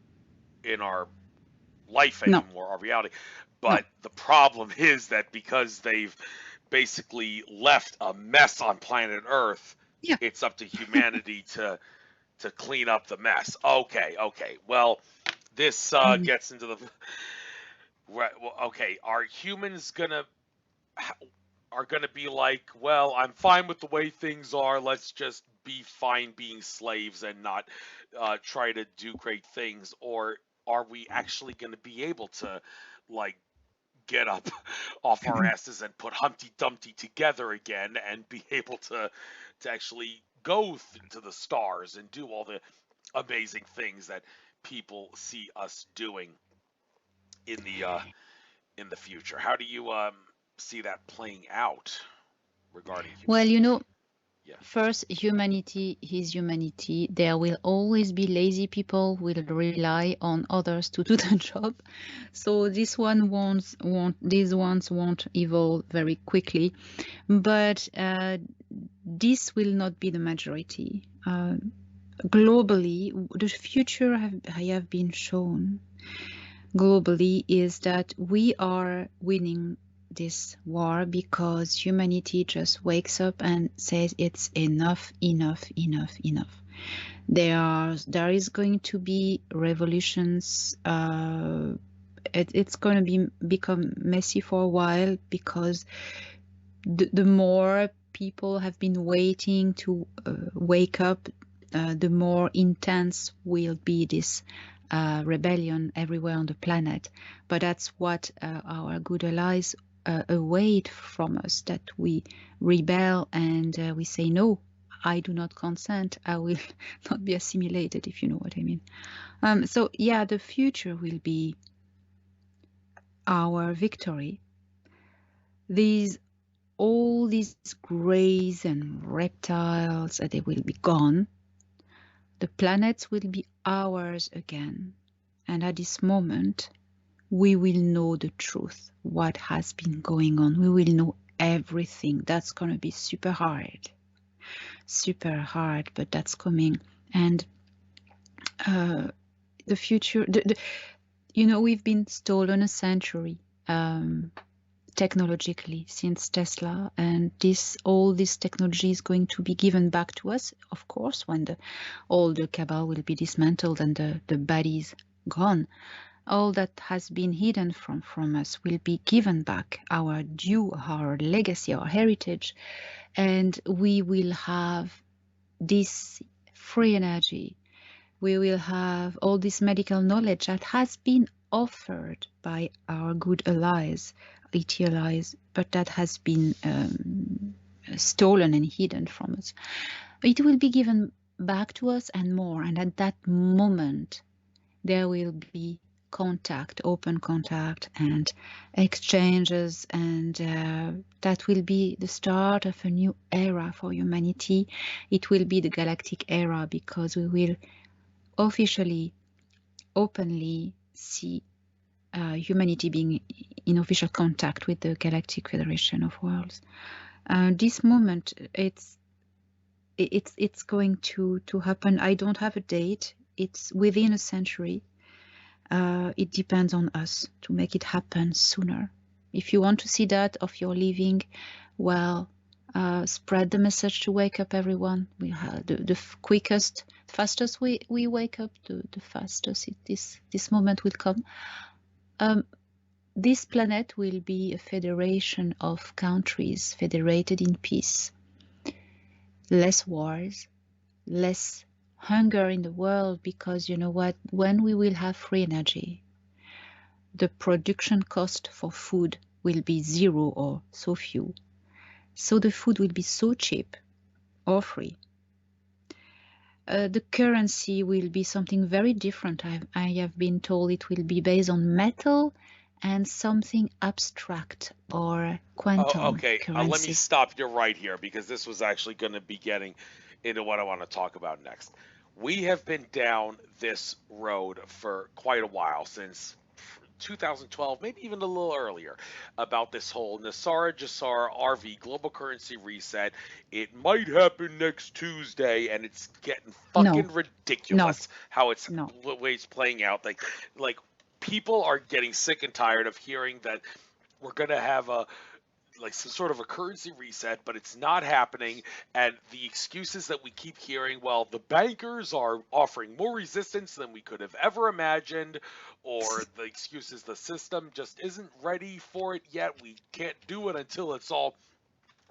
in our life No. anymore, our reality. No. But the problem is that because they've basically left a mess on planet Earth, Yeah. it's up to humanity to clean up the mess. Okay. Well, this gets into the well, okay. Are humans gonna be like, well, I'm fine with the way things are. Let's just be fine being slaves and not try to do great things, or are we actually gonna be able to like get up off our asses and put Humpty Dumpty together again and be able to actually go to the stars and do all the amazing things that people see us doing in the future? How do you see that playing out regarding Well, humanity? Yeah. first, humanity is humanity. There will always be lazy people who will rely on others to do the job. So these ones won't evolve very quickly. But this will not be the majority. Globally, the future I have been shown globally is that we are winning this war because humanity just wakes up and says it's enough. There is going to be revolutions. It's going to become messy for a while because the more people have been waiting to wake up, the more intense will be this rebellion everywhere on the planet. But that's what our good allies await from us, that we rebel and we say, no, I do not consent. I will not be assimilated, if you know what I mean. So yeah, the future will be our victory. All these greys and reptiles, they will be gone. The planets will be ours again. And at this moment, we will know the truth, what has been going on. We will know everything. That's going to be super hard, but that's coming. And the future, we've been stolen a century technologically since Tesla, and all this technology is going to be given back to us, of course, when all the cabal will be dismantled and the bodies gone. All that has been hidden from us will be given back, our due, our legacy, our heritage, and we will have this free energy. We will have all this medical knowledge that has been offered by our good allies, ET allies, but that has been stolen and hidden from us. It will be given back to us and more. And at that moment, there will be contact, open contact, and exchanges, and that will be the start of a new era for humanity. It will be the galactic era because we will officially, openly see humanity being in official contact with the Galactic Federation of Worlds. This moment, it's going to happen. I don't have a date. It's within a century. It depends on us to make it happen sooner. If you want to see that of your living, well, spread the message to wake up everyone. We have the quickest, fastest we wake up, the fastest this moment will come. This planet will be a federation of countries federated in peace. Less wars, less hunger in the world, because you know what? When we will have free energy, the production cost for food will be zero or so few. So the food will be so cheap or free. The currency will be something very different. I have been told it will be based on metal and something abstract or quantum Okay, currency. let me stop you right here because this was actually going to be getting into what I want to talk about next. We have been down this road for quite a while, since 2012, maybe even a little earlier, about this whole Nassara Jassara RV global currency reset. It might happen next Tuesday, and it's getting fucking ridiculous how it's the way it's playing out. Like people are getting sick and tired of hearing that we're gonna have some sort of a currency reset, but it's not happening. And the excuses that we keep hearing, well, the bankers are offering more resistance than we could have ever imagined, or the excuses the system just isn't ready for it yet. We can't do it until it's all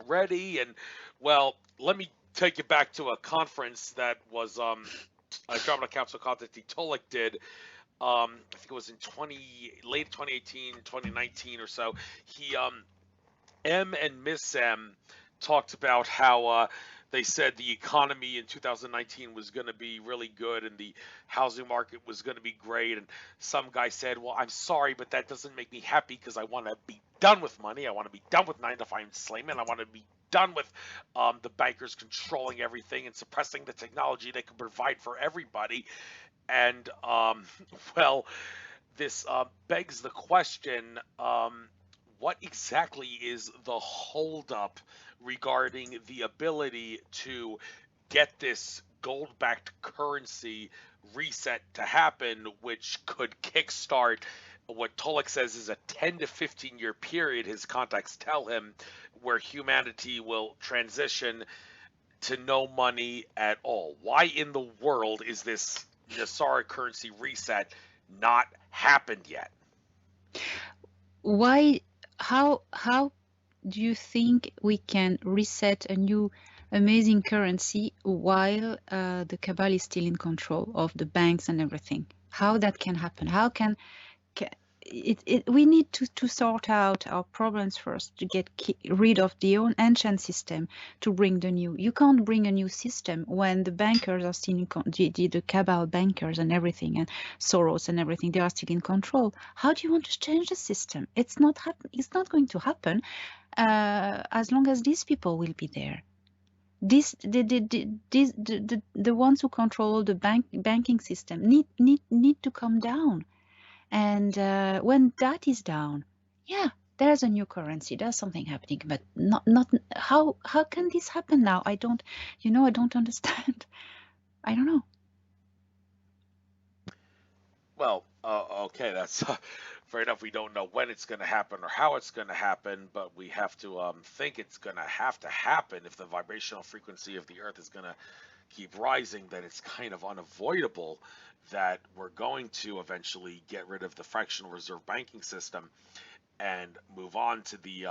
ready. And well, let me take you back to a conference that was a Drama Council conference Tolik did. I think it was in late 2018, 2019 or so. He M and Miss M talked about how they said the economy in 2019 was going to be really good and the housing market was going to be great. And some guy said, well, I'm sorry, but that doesn't make me happy because I want to be done with money. I want to be done with 9-to-5 enslavement. I want to be done with the bankers controlling everything and suppressing the technology they can provide for everybody. And, well, this begs the question, what exactly is the holdup regarding the ability to get this gold-backed currency reset to happen, which could kickstart what Tolek says is a 10 to 15 year period, his contacts tell him, where humanity will transition to no money at all? Why in the world is this Nassara currency reset not happened yet? Why? How do you think we can reset a new amazing currency while the cabal is still in control of the banks and everything? How that can happen? How can we need to sort out our problems first to get rid of the own ancient system to bring the new. You can't bring a new system when the bankers are still in the cabal bankers and everything, and Soros and everything, they are still in control. How do you want to change the system? It's not going to happen as long as these people will be there. The ones who control the banking system need to come down. And when that is down, yeah, there's a new currency. There's something happening, but not how can this happen now? I don't understand. I don't know. Well, okay, that's fair enough. We don't know when it's going to happen or how it's going to happen, but we have to think it's going to happen. If the vibrational frequency of the Earth is going to keep rising, then it's kind of unavoidable that we're going to eventually get rid of the fractional reserve banking system and move on to the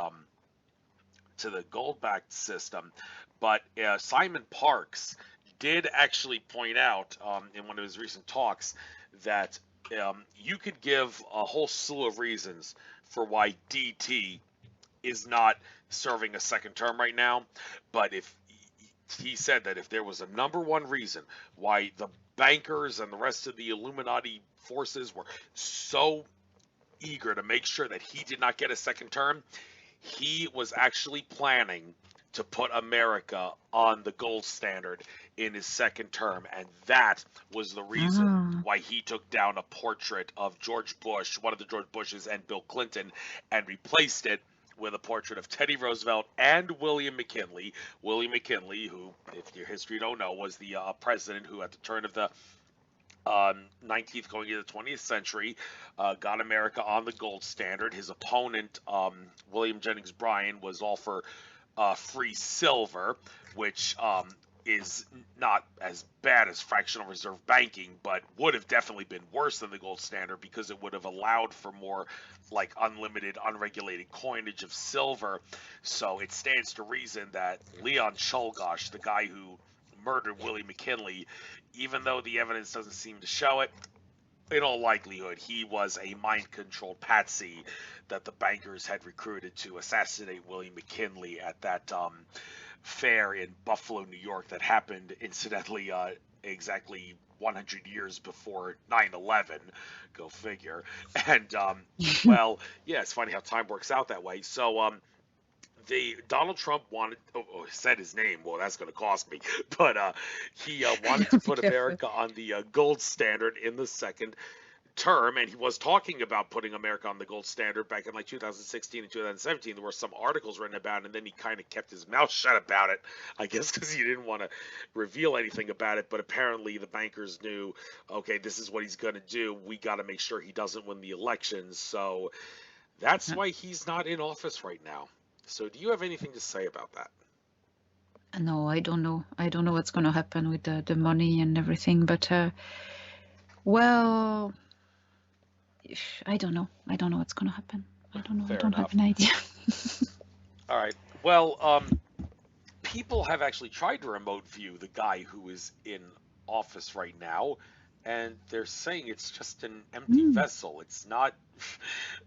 gold-backed system. But Simon Parks did actually point out in one of his recent talks that you could give a whole slew of reasons for why DT is not serving a second term right now, but if he said that if there was a number one reason why the bankers and the rest of the Illuminati forces were so eager to make sure that he did not get a second term, he was actually planning to put America on the gold standard in his second term, and that was the reason why he took down a portrait of George Bush, one of the George Bushes, and Bill Clinton, and replaced it with a portrait of Teddy Roosevelt and William McKinley. William McKinley, who, if your history don't know, was the president who, at the turn of the 19th going into the 20th century, got America on the gold standard. His opponent, William Jennings Bryan, was all for free silver, which is not as bad as fractional reserve banking, but would have definitely been worse than the gold standard because it would have allowed for more like unlimited, unregulated coinage of silver. So it stands to reason that Leon Czolgosz, the guy who murdered Willie McKinley, even though the evidence doesn't seem to show it, in all likelihood, he was a mind-controlled patsy that the bankers had recruited to assassinate William McKinley at that fair in Buffalo, New York, that happened, incidentally, exactly 100 years before 9/11. Go figure. And, well, yeah, it's funny how time works out that way. So, Donald Trump wanted, said his name. Well, that's going to cost me, but he wanted to put America on the gold standard in the second term, and he was talking about putting America on the gold standard back in like 2016 and 2017. There were some articles written about it, and then he kind of kept his mouth shut about it, I guess, because he didn't want to reveal anything about it. But apparently the bankers knew, okay, this is what he's going to do. We got to make sure he doesn't win the elections. So that's why he's not in office right now. So do you have anything to say about that? No, I don't know. I don't know what's going to happen with the money and everything. But, well, I don't know. I don't know what's going to happen. I don't know. Fair I don't enough. have an idea. All right. Well, people have actually tried to remote view the guy who is in office right now, and they're saying it's just an empty vessel. It's not.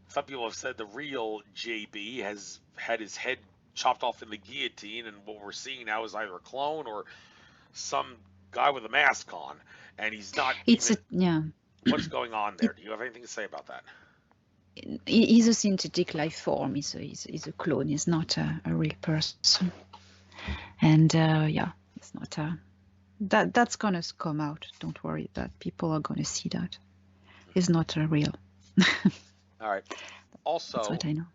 Some people have said the real JB has had his head chopped off in the guillotine, and what we're seeing now is either a clone or some guy with a mask on, and he's not. It's even, yeah. What's going on there? Do you have anything to say about that? He's a synthetic life form. He's a clone. He's not a real person. And yeah, it's not that's gonna come out. Don't worry, that people are gonna see that. It's not real. All right. Also, that's what I know.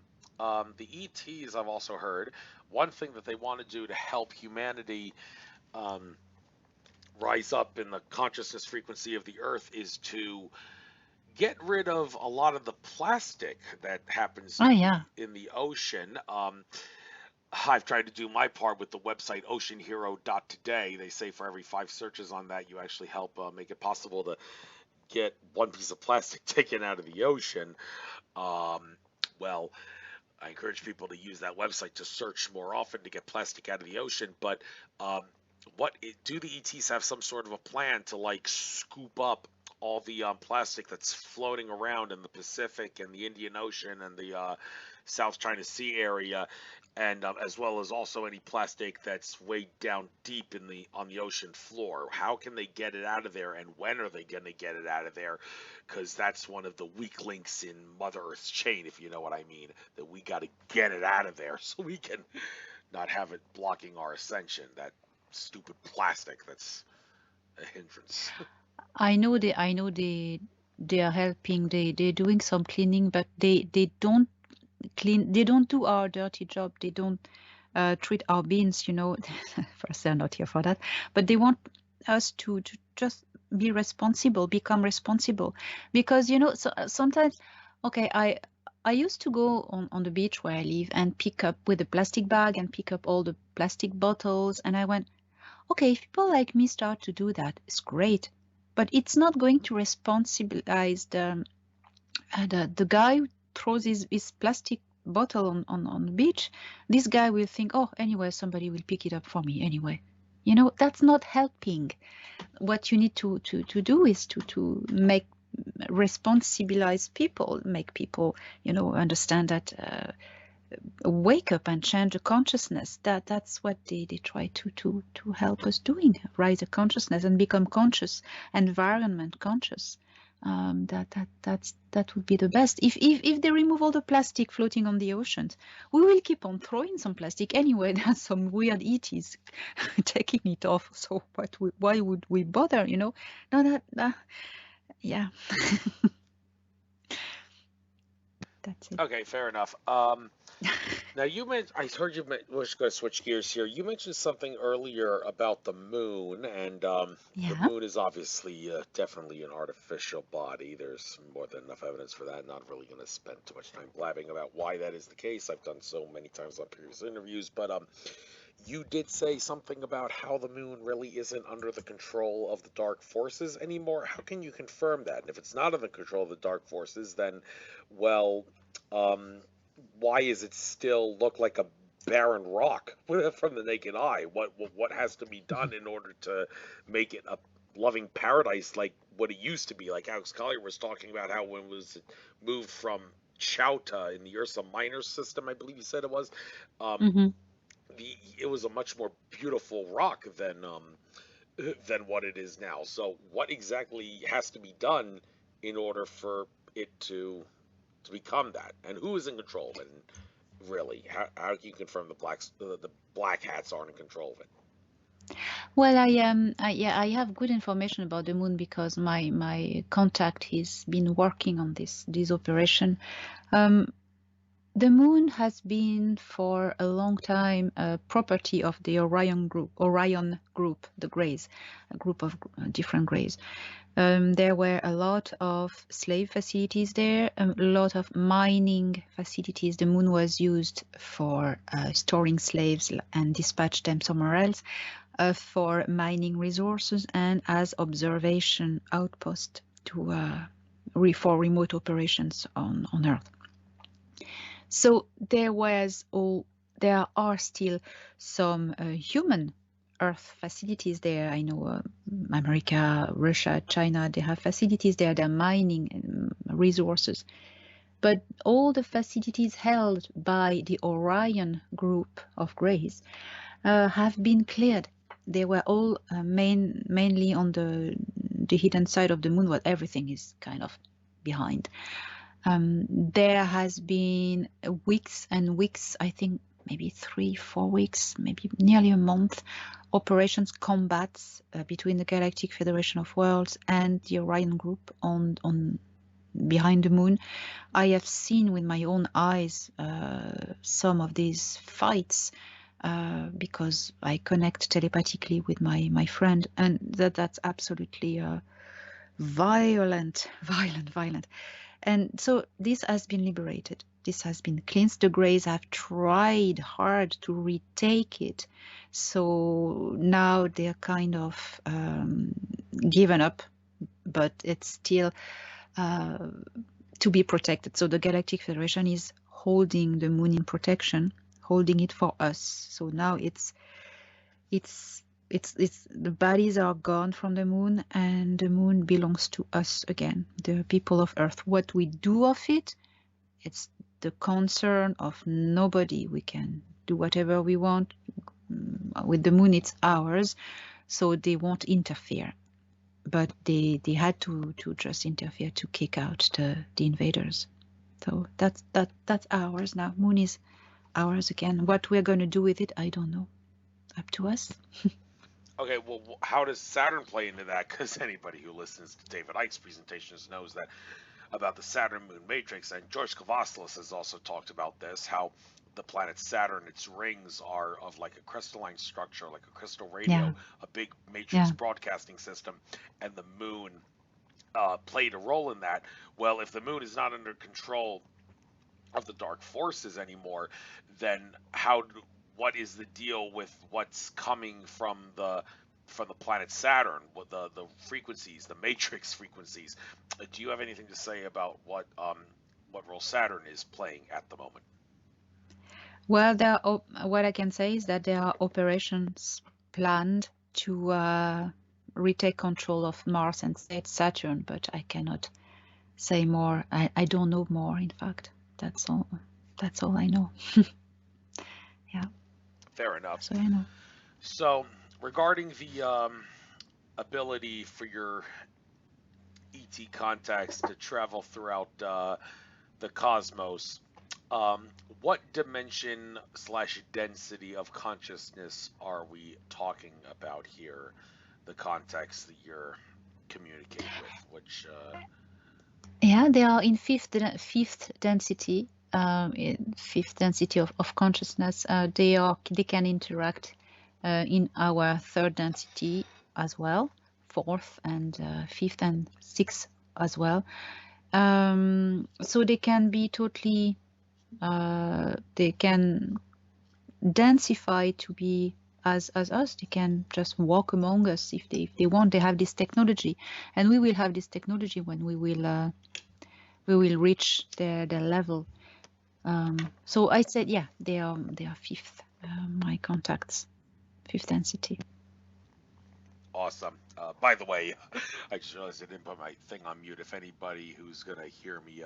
The ETs, I've also heard, one thing that they want to do to help humanity rise up in the consciousness frequency of the Earth is to get rid of a lot of the plastic that happens in the ocean. I've tried to do my part with the website oceanhero.today. They say for every 5 searches on that, you actually help make it possible to get one piece of plastic taken out of the ocean. Well, I encourage people to use that website to search more often to get plastic out of the ocean. But do the ETs have some sort of a plan to like scoop up all the plastic that's floating around in the Pacific and the Indian Ocean and the South China Sea area, and as well as also any plastic that's way down deep on the ocean floor? How can they get it out of there, and when are they going to get it out of there? Because that's one of the weak links in Mother Earth's chain, if you know what I mean, that we got to get it out of there so we can not have it blocking our ascension, that stupid plastic that's a hindrance. I know they are helping. They're doing some cleaning, but they don't clean. They don't do our dirty job. They don't treat our beans. First, they're not here for that, but they want us to just be responsible, become responsible, because sometimes, okay, I used to go on the beach where I live and pick up with a plastic bag and pick up all the plastic bottles, and I went, okay, if people like me start to do that, it's great. But it's not going to responsibilize the guy who throws his plastic bottle on the beach. This guy will think, oh, anyway, somebody will pick it up for me anyway. That's not helping. What you need to do is to make responsibilize people, make people, understand that wake up and change the consciousness. That's what they try to help us doing, raise the consciousness and become conscious, environment conscious. That would be the best. If they remove all the plastic floating on the oceans, we will keep on throwing some plastic anyway. There's some weird ETs taking it off. So why would we bother? You know? No, yeah. That's it. Okay, fair enough. Now you mentioned, I heard you. We're just going to switch gears here. You mentioned something earlier about the moon, and the Yeah. moon is obviously definitely an artificial body. There's more than enough evidence for that. Not really going to spend too much time blabbing about why that is the case. I've done so many times on previous interviews, but you did say something about how the moon really isn't under the control of the dark forces anymore. How can you confirm that? And if it's not under the control of the dark forces, then, well, why is it still look like a barren rock from the naked eye? What has to be done in order to make it a loving paradise like what it used to be? Like Alex Collier was talking about how when it was moved from Chauta in the Ursa Minor system, I believe he said it was. Mm-hmm. It was a much more beautiful rock than what it is now. So what exactly has to be done in order for it to become that? And who is in control of it? And really, how can you confirm the black hats aren't in control of it? Well, I have good information about the moon because my contact has been working on this operation. The moon has been for a long time a property of the Orion group, the Greys, a group of different Greys. There were a lot of slave facilities there, a lot of mining facilities. The moon was used for storing slaves and dispatch them somewhere else, for mining resources and as observation outpost for remote operations on Earth. So there are still some human Earth facilities there. I know America, Russia, China, they have facilities there. They're mining resources. But all the facilities held by the Orion group of Greys have been cleared. They were all mainly on the hidden side of the moon, where everything is kind of behind. There has been weeks and weeks, I think maybe 3-4 weeks, maybe nearly a month, operations combats between the Galactic Federation of Worlds and the Orion group on behind the moon. I have seen with my own eyes some of these fights because I connect telepathically with my friend, and that's absolutely violent. And so this has been liberated. This has been cleansed. The Greys have tried hard to retake it. So now they're kind of given up, but it's still to be protected. So the Galactic Federation is holding the moon in protection, holding it for us. So now it's the bodies are gone from the moon, and the moon belongs to us again, the people of Earth. What we do of it, it's the concern of nobody. We can do whatever we want with the moon. It's ours, so they won't interfere. But they had to just interfere to kick out the invaders. So that's ours now. Moon is ours again. What we're going to do with it, I don't know. Up to us. Okay, well, how does Saturn play into that? Because anybody who listens to David Icke's presentations knows that about the Saturn Moon Matrix, and George Kavassilis has also talked about this, how the planet Saturn, its rings are of like a crystalline structure, like a crystal radio, a big matrix broadcasting system, and the moon played a role in that. Well, if the moon is not under control of the dark forces anymore, then what is the deal with what's coming from the planet Saturn, with the frequencies, the matrix frequencies? Do you have anything to say about what role Saturn is playing at the moment? Well, what I can say is that there are operations planned to retake control of Mars and Saturn, but I cannot say more. I don't know more, in fact. That's all. That's all I know. Yeah, Fair enough. that's all I know. So, regarding the ability for your ET contacts to travel throughout the cosmos, um, what dimension slash density of consciousness are we talking about here? The contacts that you're communicating with, which Yeah, they are in fifth density, fifth density of consciousness. They can interact in our third density as well, fourth and fifth and sixth as well. So they can be totally, they can densify to be as us. They can just walk among us if they want. They have this technology, and we will have this technology when we will reach their level. So I said, yeah, they are fifth. My contacts, fifth density. awesome. By the way, I just realized I didn't put my thing on mute. If anybody who's gonna hear me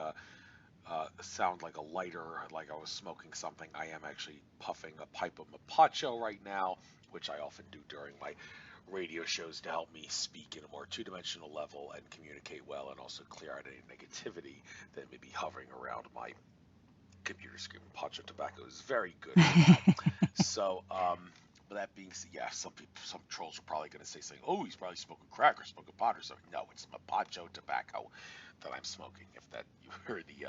sound like a lighter, like I was smoking something, I am actually puffing a pipe of mapacho right now, which I often do during my radio shows to help me speak in a more two-dimensional level and communicate well, and also clear out any negativity that may be hovering around my computer screen. Mapacho tobacco is very good for that. So, but that being said, yeah, some trolls are probably going to say something. Oh, he's probably smoking crack or smoking pot or something. No, it's Mapacho tobacco that I'm smoking. If that you heard the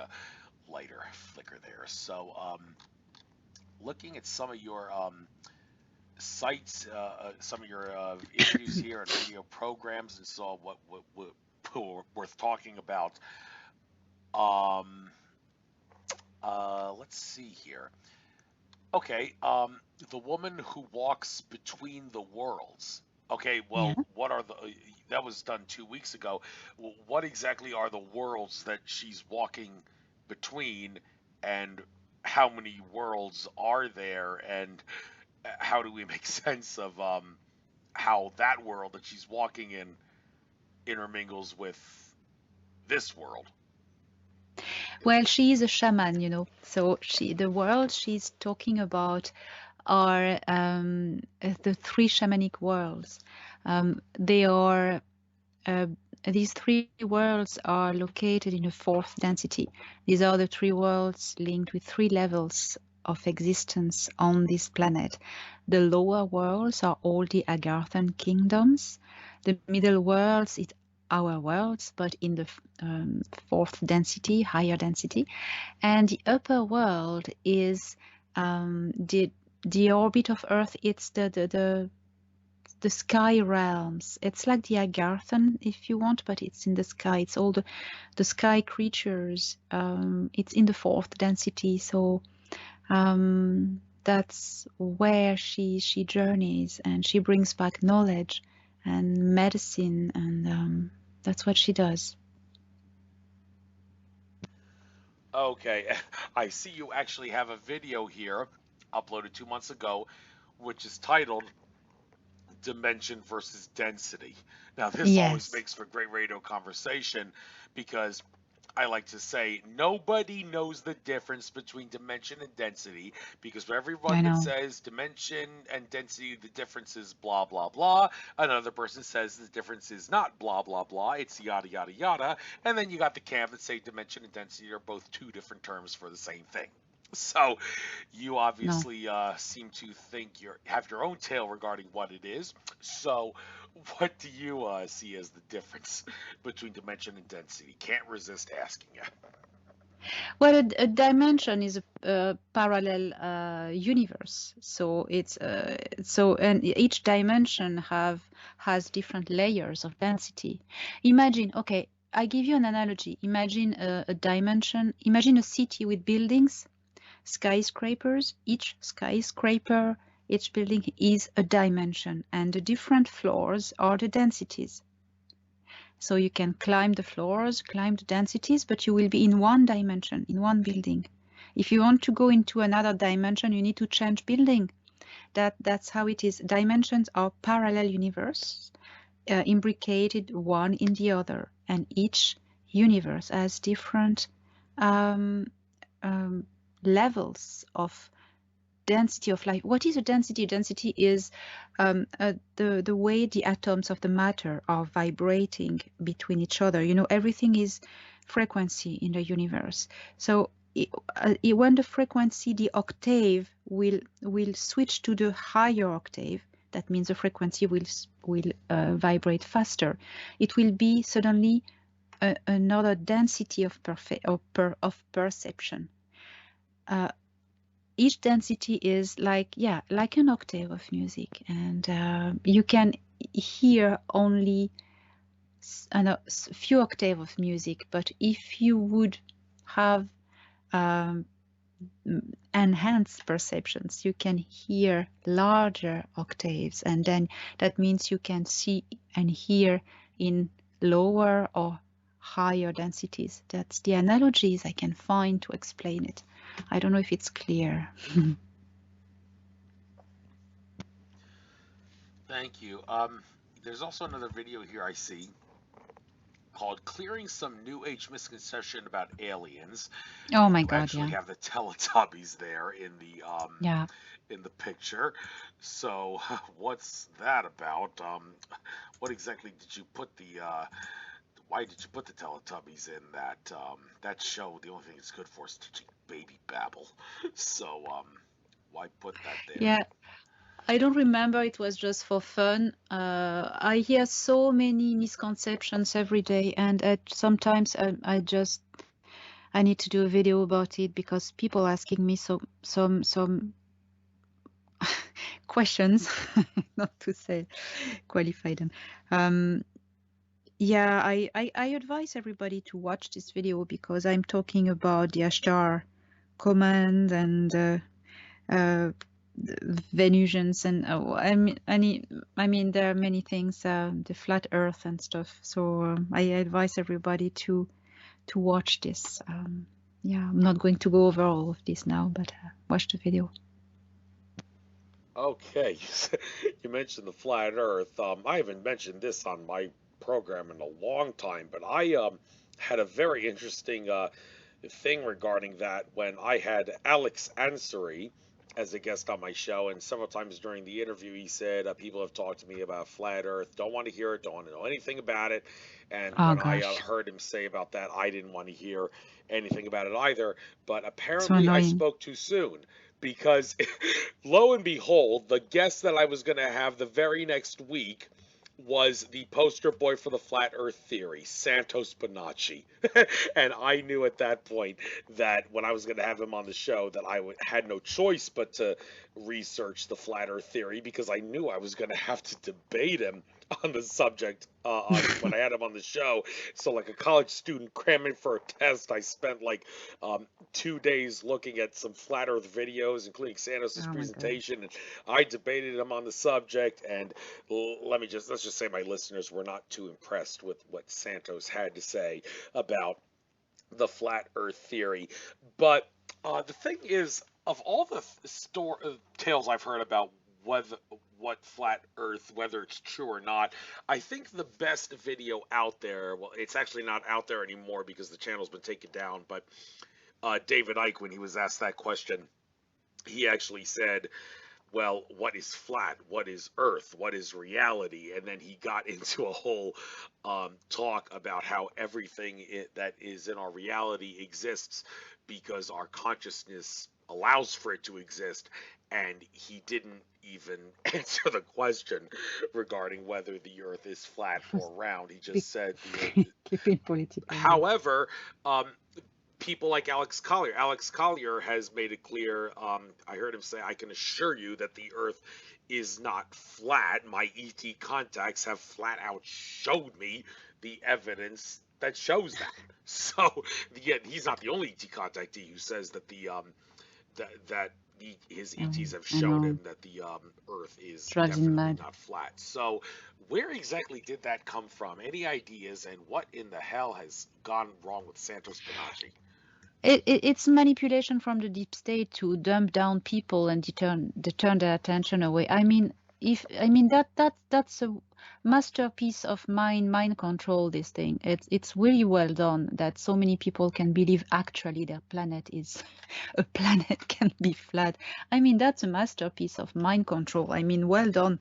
lighter flicker there. So, looking at some of your sites, some of your interviews here and radio programs, and saw what were worth talking about. Um, let's see here. Okay, the woman who walks between the worlds. Okay, Yeah. well, what are the that was done 2 weeks ago. What exactly are the worlds that she's walking between, and how many worlds are there, and how do we make sense of how that world that she's walking in intermingles with this world? Well, she is a shaman, you know. So the world she's talking about are the three shamanic worlds. They are these three worlds are located in a fourth density. These are the three worlds linked with three levels of existence on this planet. The lower worlds are all the Agarthan kingdoms. The middle worlds is our worlds, but in the fourth density, higher density. And the upper world is the orbit of Earth. It's the sky realms. It's like the Agarthan, if you want, but it's in the sky. It's all the sky creatures. It's in the fourth density, so that's where she journeys, and she brings back knowledge and medicine, and that's what she does. Okay, I see you actually have a video here uploaded 2 months ago, which is titled Dimension versus Density. Now, this always Yes, makes for great radio conversation because I like to say nobody knows the difference between dimension and density, because for everyone I that know. says dimension and density, the difference is blah, blah, blah. Another person says the difference is not blah, blah, blah. It's yada, yada, yada. And then you got the camp that say dimension and density are both two different terms for the same thing. So you No. obviously seem to think you have your own tale regarding what it is. So what do you see as the difference between dimension and density? Can't resist asking you. Well, a dimension is a parallel universe. So it's and each dimension has different layers of density. Imagine, okay, I give you an analogy. Imagine a dimension. Imagine a city with buildings, skyscrapers. Each skyscraper, each building is a dimension, and the different floors are the densities. So you can climb the floors, climb the densities, but you will be in one dimension, in one building. If you want to go into another dimension, you need to change building. That's how it is. Dimensions are parallel universes, imbricated one in the other, and each universe has different levels of density of life. What is a density? Density is the way the atoms of the matter are vibrating between each other. You know, everything is frequency in the universe. So when the frequency, the octave will switch to the higher octave, that means the frequency will vibrate faster. It will be suddenly another density of perception. Each density is like an octave of music, and you can hear only a few octaves of music, but if you would have enhanced perceptions, you can hear larger octaves, and then that means you can see and hear in lower or higher densities. That's the analogies I can find to explain it. I don't know if it's clear. Thank you. There's also another video here I see called "Clearing Some New Age Misconception About Aliens." Oh And my you God, actually yeah. have the Teletubbies there Yeah. in the picture. So what's that about? What exactly did you put why did you put the Teletubbies in that show? The only thing it's good for is teaching baby babble. So why put that there? Yeah. I don't remember. It was just for fun. I hear so many misconceptions every day, and sometimes I need to do a video about it because people asking me some questions, not to say qualify them. Yeah, I advise everybody to watch this video because I'm talking about the Ashtar command and Venusians, and I mean there are many things, the flat Earth and stuff. So I advise everybody to watch this. Yeah, I'm not going to go over all of this now, but watch the video. Okay, you mentioned the flat Earth. I haven't mentioned this on my program in a long time, but I had a very interesting thing regarding that when I had Alex Ansari as a guest on my show, and several times during the interview he said, people have talked to me about flat Earth, don't want to hear it, don't want to know anything about it. And Oh when I gosh, heard him say about that, I didn't want to hear anything about it either. But so apparently I annoying. spoke too soon because lo and behold, the guest that I was going to have the very next week was the poster boy for the flat earth theory, Santos Bonacci. And I knew at that point that when I was going to have him on the show that had no choice but to research the flat earth theory because I knew I was going to have to debate him on the subject when I had him on the show. So like a college student cramming for a test, I spent like 2 days looking at some flat earth videos, including Santos's Oh my God. presentation, and I debated him on the subject. And let's just say my listeners were not too impressed with what Santos had to say about the flat earth theory. But the thing is, of all the tales I've heard about whether what flat earth, whether it's true or not, I think the best video out there, well, it's actually not out there anymore because the channel's been taken down, but David Icke, when he was asked that question, he actually said, well, what is flat? What is Earth? What is reality? And then he got into a whole talk about how everything that is in our reality exists because our consciousness allows for it to exist. And he didn't even answer the question regarding whether the Earth is flat or round. He just said the Earth. Keep it political, yeah. However, people like Alex Collier. Alex Collier has made it clear. I heard him say, I can assure you that the Earth is not flat. My ET contacts have flat out showed me the evidence that shows that. So, yet he's not the only ET contactee who says that his ETs have I shown him know. that the Earth is Drives him definitely mad. not flat. So, where exactly did that come from? Any ideas, and what in the hell has gone wrong with Santos Bonacci? It's manipulation from the deep state to dump down people and to turn their attention away. I mean, if that's a masterpiece of mind control. This thing, it's really well done that so many people can believe actually their planet is a planet can be flat. I mean, that's a masterpiece of mind control. I mean, well done,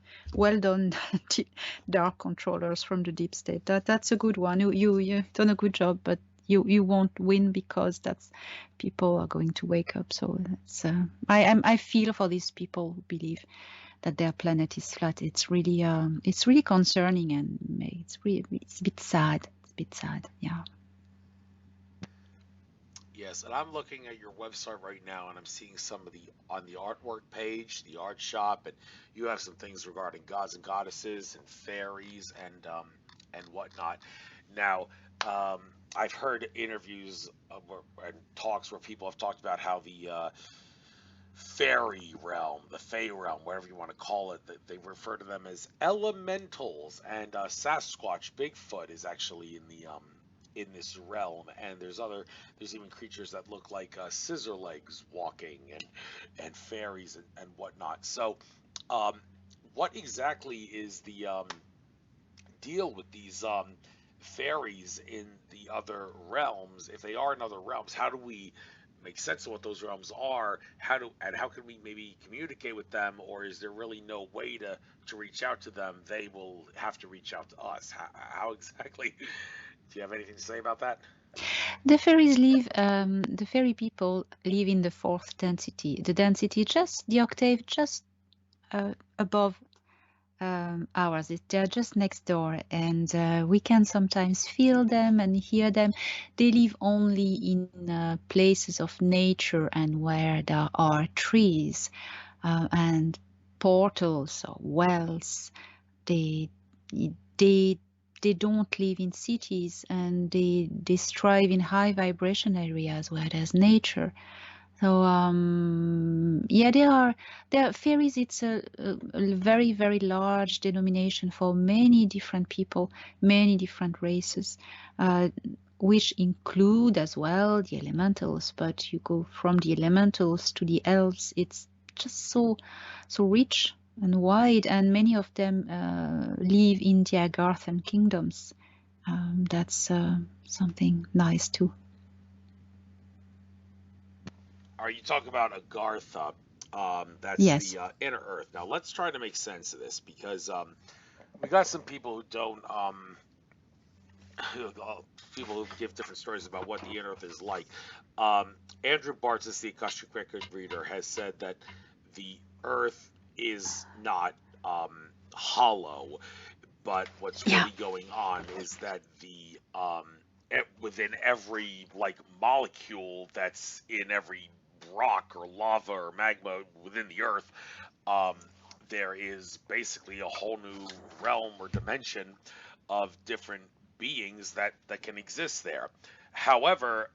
dark controllers from the deep state. That's a good one. You've done a good job, but you won't win because that's people are going to wake up. So that's I feel for these people who believe that their planet is flat. It's really concerning, and it's a bit sad. It's a bit sad, yeah. Yes, and I'm looking at your website right now, and I'm seeing some of the on the artwork page, the art shop, and you have some things regarding gods and goddesses and fairies and whatnot. Now, um, I've heard interviews and talks where people have talked about how the fairy realm, the fey realm, whatever you want to call it, that they refer to them as elementals, and Sasquatch, Bigfoot, is actually in this realm, and there's even creatures that look like scissor legs walking, and fairies and whatnot. So, um, what exactly is the deal with these fairies in the other realms? If they are in other realms, how do we make sense of what those realms are? How can we maybe communicate with them? Or is there really no way to reach out to them? They will have to reach out to us. How exactly? Do you have anything to say about that? The fairies live, the fairy people live in the fourth density. The density just the octave just above ours. They're just next door, and we can sometimes feel them and hear them. They live only in places of nature and where there are trees and portals or wells. They they they don't live in cities, and they strive in high vibration areas where there's nature. So yeah, there are fairies. It's a very very large denomination for many different people, many different races, which include as well the elementals. But you go from the elementals to the elves. It's just so rich and wide, and many of them live in the Agarthan kingdoms. That's something nice too. Are you talking about Agartha? That's Yes. the inner Earth. Now let's try to make sense of this, because we got some people who don't people who give different stories about what the inner Earth is like. Um, Andrew Bards, the Akashic Record reader, has said that the Earth is not hollow, but what's Yeah. really going on is that within every like molecule that's in every rock or lava or magma within the Earth, um, there is basically a whole new realm or dimension of different beings that can exist there. However,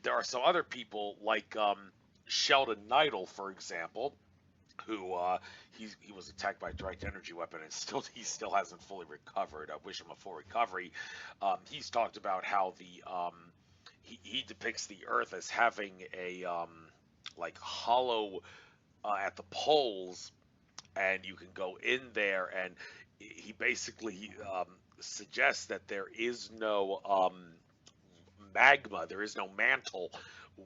there are some other people like Sheldon Neidl, for example, who he was attacked by a direct energy weapon, and he still hasn't fully recovered. I wish him a full recovery. He's talked about how he depicts the Earth as having a like hollow at the poles, and you can go in there, and he basically suggests that there is no magma, there is no mantle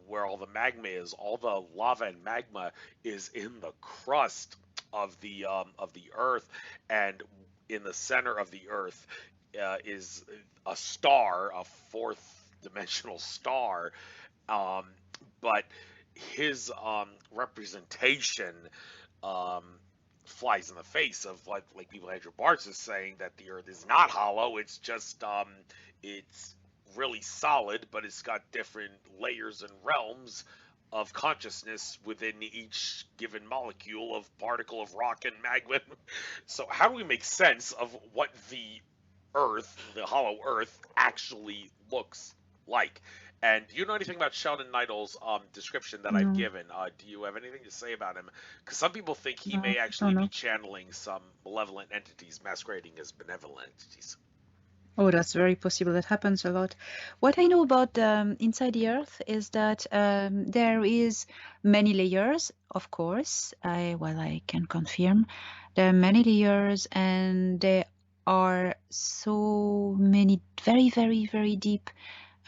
where all the magma is. All the lava and magma is in the crust of the Earth, and in the center of the Earth is a star, a fourth dimensional star. Um, but his representation um, flies in the face of like people Andrew Bartz is saying that the Earth is not hollow. It's just it's really solid, but it's got different layers and realms of consciousness within each given molecule of particle of rock and magma. So how do we make sense of what the Earth, the hollow Earth, actually looks like? And do you know anything about Sheldon Neidl's description that I've No, given? Do you have anything to say about him? Because some people think he no, may don't actually be know. channeling some malevolent entities masquerading as benevolent entities. Oh, that's very possible. That happens a lot. What I know about inside the Earth is that there is many layers, of course. I can confirm there are many layers, and there are so many very, very, very deep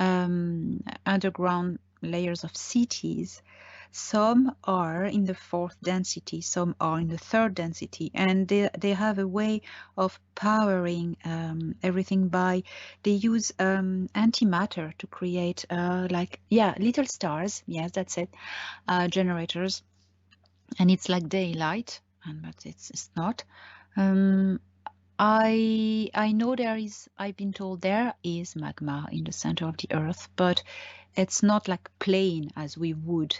underground layers of cities. Some are in the fourth density, some are in the third density, and they have a way of powering everything by, they use antimatter to create little stars. Yes, that's it, generators, and it's like daylight, but it's not. Um, I know I've been told there is magma in the center of the earth, but it's not like plain as we would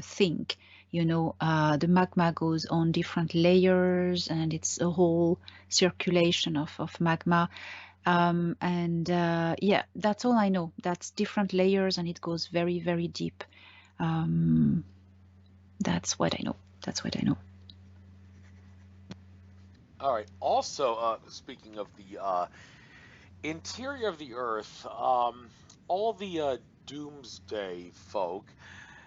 think. The magma goes on different layers, and it's a whole circulation of magma. Yeah, that's all I know. That's different layers, and it goes very, very deep. That's what I know. That's what I know. All right. Also, speaking of the interior of the Earth, all the doomsday folk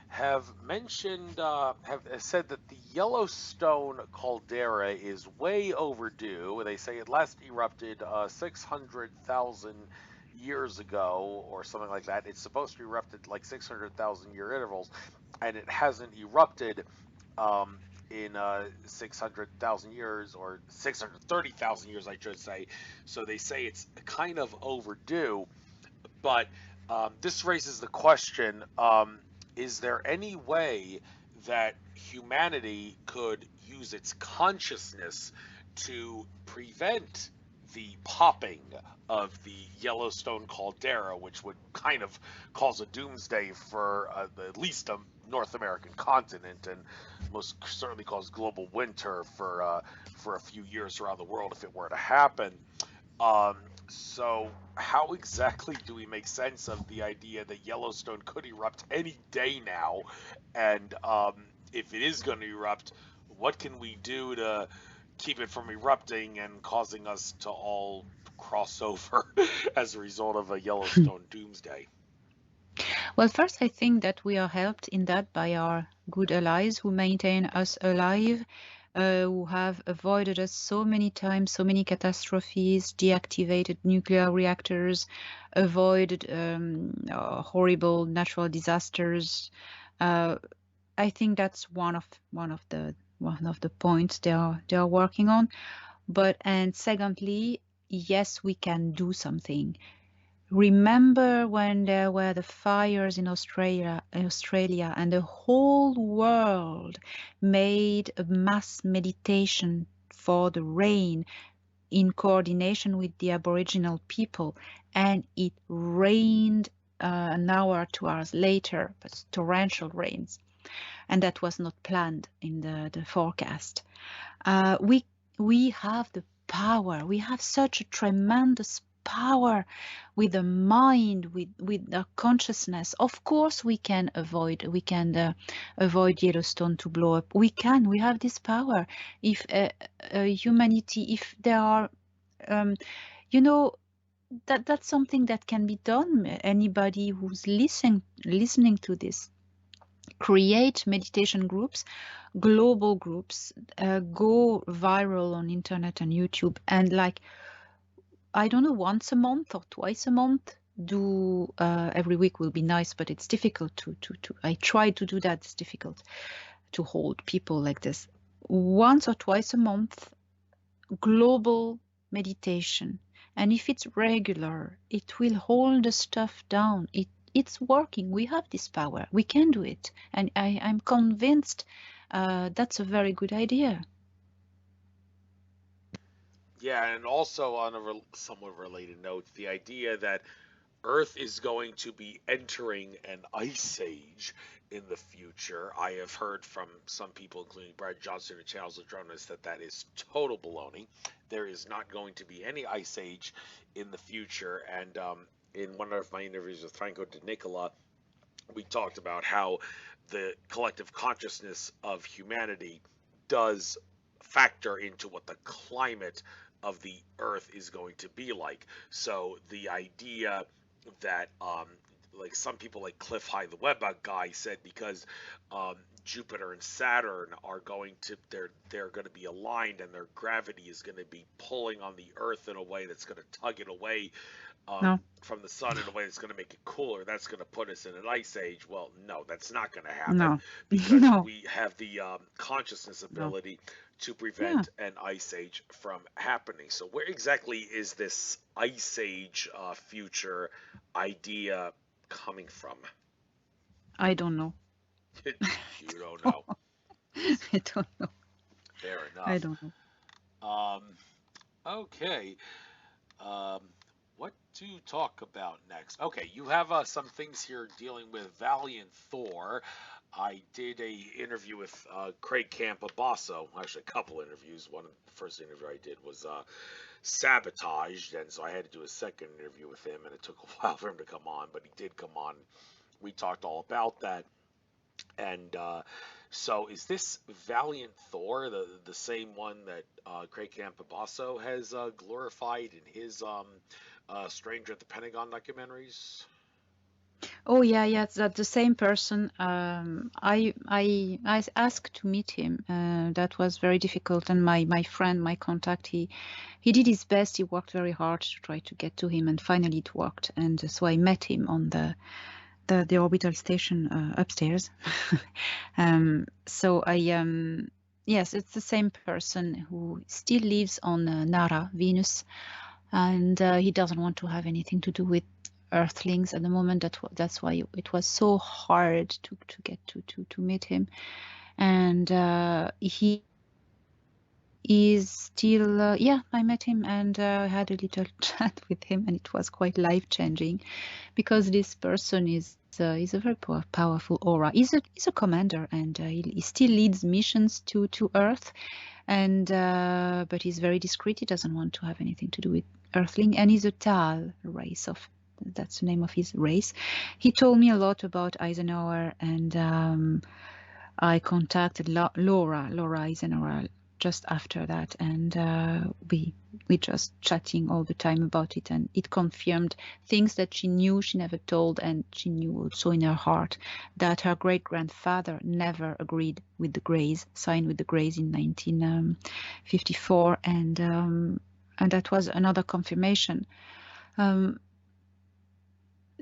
have mentioned, have said that the Yellowstone caldera is way overdue. They say it last erupted 600,000 years ago or something like that. It's supposed to be erupted like 600,000 year intervals, and it hasn't erupted um, in 600,000 years, or 630,000 years, I should say. So they say it's kind of overdue. But this raises the question, is there any way that humanity could use its consciousness to prevent the popping of the Yellowstone caldera, which would kind of cause a doomsday for at least a North American continent, and most certainly cause global winter for a few years around the world if it were to happen? Um, so how exactly do we make sense of the idea that Yellowstone could erupt any day now? And if it is going to erupt, what can we do to keep it from erupting and causing us to all cross over as a result of a Yellowstone doomsday? Well, first, I think that we are helped in that by our good allies who maintain us alive, who have avoided us so many times, so many catastrophes, deactivated nuclear reactors, avoided horrible natural disasters. Uh, I think that's one of the points they are working on. And secondly, yes, we can do something. Remember when there were the fires in Australia, and the whole world made a mass meditation for the rain in coordination with the Aboriginal people, and it rained an hour, 2 hours later, but torrential rains, and that was not planned in the forecast. We have the power. We have such a tremendous power with the mind, with the consciousness. Of course, we can avoid Yellowstone to blow up. We have this power. If humanity, if there are, um, you know, that's something that can be done. Anybody who's listening to this, create meditation groups, global groups, go viral on internet and YouTube, and I don't know, once a month or twice a month, do every week will be nice, but it's difficult to I try to do that. It's difficult to hold people like this. Once or twice a month, global meditation. And if it's regular, it will hold the stuff down. It's working. We have this power. We can do it. And I'm convinced that's a very good idea. Yeah, and also on a somewhat related note, the idea that Earth is going to be entering an ice age in the future. I have heard from some people, including Brad Johnson and Charles Ladronis, that that is total baloney. There is not going to be any ice age in the future. And in one of my interviews with Franco de Nicola, we talked about how the collective consciousness of humanity does factor into what the climate of the Earth is going to be like. So the idea that like some people like Cliff High the Webber guy said, because um, Jupiter and Saturn are going to they're going to be aligned, and their gravity is going to be pulling on the Earth in a way that's going to tug it away No, from the sun in a way that's going to make it cooler. That's going to put us in an ice age. Well, no, that's not going to happen, no, because no, we have the consciousness no. ability to Yeah, prevent an ice age from happening. So where exactly is this ice age future idea coming from? I don't know. You don't know. I don't know. Fair I enough. don't know. Um, okay. Um, what to talk about next? Okay, you have some things here dealing with Valiant Thor. I did a interview with Craig Campabasso. Actually, a couple interviews. The first interview I did was sabotaged, and so I had to do a second interview with him, and it took a while for him to come on, but he did come on. We talked all about that. And so, is this Valiant Thor the same one that Craig Campabasso has glorified in his Stranger at the Pentagon documentaries? Oh yeah, yeah, that's the same person. I asked to meet him. That was very difficult, and my friend, my contact, he did his best. He worked very hard to try to get to him, and finally it worked. And so I met him on the orbital station upstairs. So yes, it's the same person who still lives on Nara, Venus, and he doesn't want to have anything to do with Earthlings at the moment. That's why it was so hard to get to meet him, and he is still yeah, I met him and had a little chat with him, and it was quite life-changing, because this person is a very powerful aura. He's a commander, and he still leads missions to Earth, and but he's very discreet. He doesn't want to have anything to do with Earthling, and he's a Tal race of. That's the name of his race. He told me a lot about Eisenhower, and I contacted Laura Eisenhower just after that, and we just chatting all the time about it, and it confirmed things that she knew she never told, and she knew also in her heart that her great grandfather never agreed with the Greys, signed with the Greys in 1954, and that was another confirmation.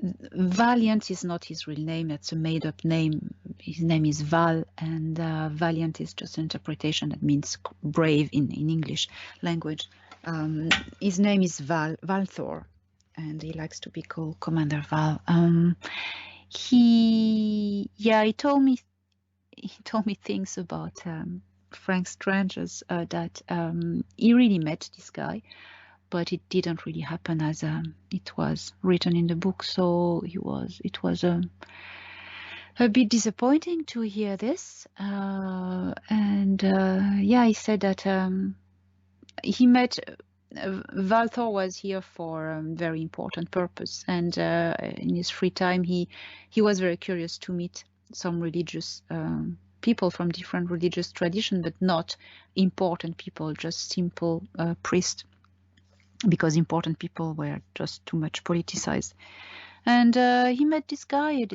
Valiant is not his real name. It's a made-up name. His name is Val, and Valiant is just an interpretation that means brave in English language. His name is Valthor, and he likes to be called Commander Val. He told me things about Frank Strange's that he really met this guy, but it didn't really happen as it was written in the book. So it was a bit disappointing to hear this. And yeah, he said that he met Valthor was here for a very important purpose, and in his free time, he was very curious to meet some religious people from different religious traditions, but not important people, just simple priests, because important people were just too much politicized. And he met this guy,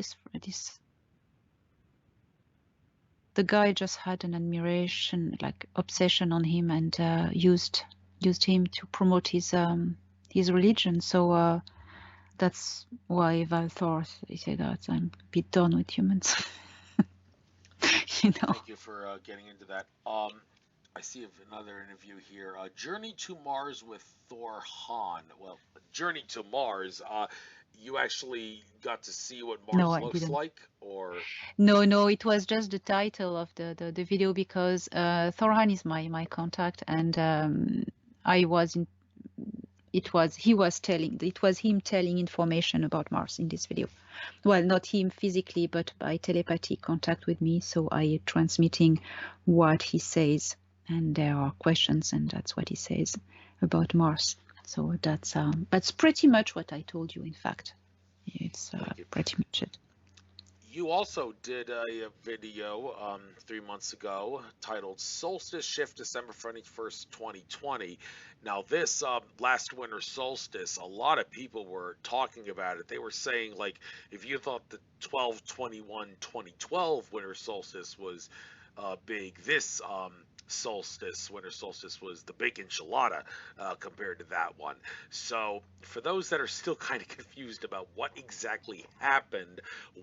the guy just had an admiration, like obsession on him, and used him to promote his religion. So that's why Valthor, he said that I'm a bit done with humans. You know. Thank you for getting into that. I see another interview here. Journey to Mars with Thor Han. Well, Journey to Mars. You actually got to see what No, Mars I looks didn't. like, or No, it was just the title of the video, because Thor Han is my contact, and I was in. It was him telling information about Mars in this video. Well, not him physically, but by telepathy contact with me. So I transmitting what he says, and there are questions, and that's what he says about Mars. So that's pretty much what I told you. In fact, it's thank you. pretty much it. you also did a video 3 months ago titled Solstice Shift December 21st, 2020. Now, this last winter solstice, a lot of people were talking about it. They were saying, like, if you thought the 12/21/2012 winter solstice was big, this winter solstice, was the big enchilada compared to that one. So, for those that are still kind of confused about what exactly happened,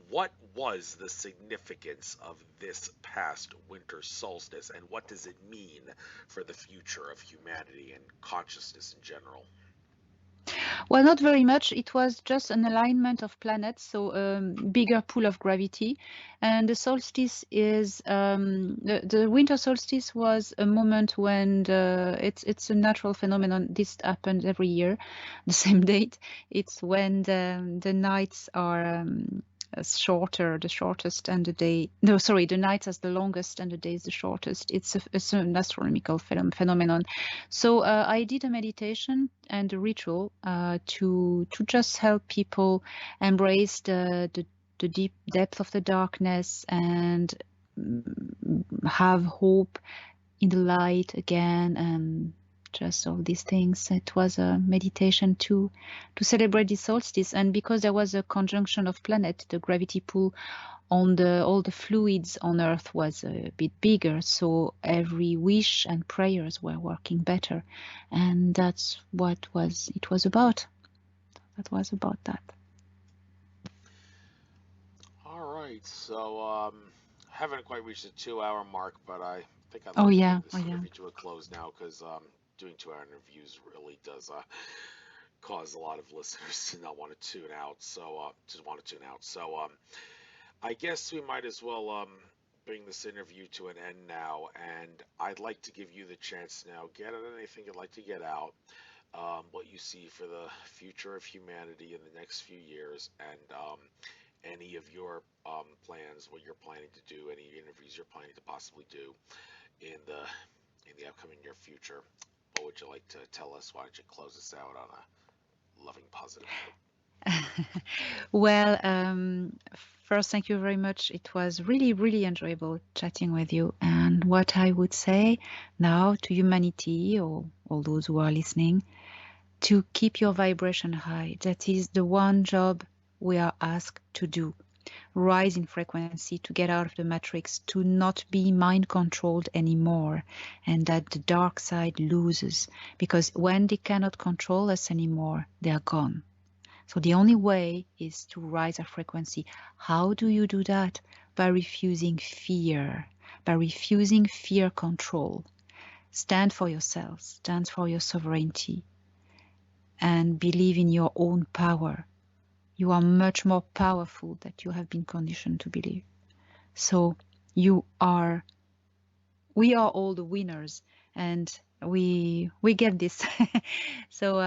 what was the significance of this past winter solstice, and what does it mean for the future of humanity and consciousness in general? Well, not very much. It was just an alignment of planets, so bigger pull of gravity. And the solstice is the winter solstice was a moment when it's a natural phenomenon. This happens every year, the same date. It's when the nights are shorter, the shortest, and the day. No, sorry, the night is the longest and the day is the shortest. It's an astronomical phenomenon. So I did a meditation and a ritual to just help people embrace the deep depth of the darkness and have hope in the light again, and just all these things. It was a meditation to celebrate the solstice, and because there was a conjunction of planet, the gravity pull on all the fluids on Earth was a bit bigger, so every wish and prayers were working better, and that's what it was about. That was about that. All right, so haven't quite reached the 2 hour mark, but I think I'd Oh like to yeah, bring oh this yeah. interview to a close now because doing 2 hour interviews really does cause a lot of listeners to not want to tune out. So just want to tune out. So I guess we might as well bring this interview to an end now, and I'd like to give you the chance now. Get out anything you'd like to get out, what you see for the future of humanity in the next few years, and any of your plans, what you're planning to do, any interviews you're planning to possibly do in the upcoming near future. What would you like to tell us? Why don't you close us out on a loving, positive note? Well, first, thank you very much. It was really, really enjoyable chatting with you. And what I would say now to humanity or all those who are listening, to keep your vibration high. That is the one job we are asked to do. Rise in frequency, to get out of the matrix, to not be mind controlled anymore, and that the dark side loses, because when they cannot control us anymore, they are gone. So the only way is to rise a frequency. How do you do that? By refusing fear, by refusing fear control. Stand for yourself, stand for your sovereignty, and believe in your own power. You are much more powerful than you have been conditioned to believe. So we are all the winners, and we get this. So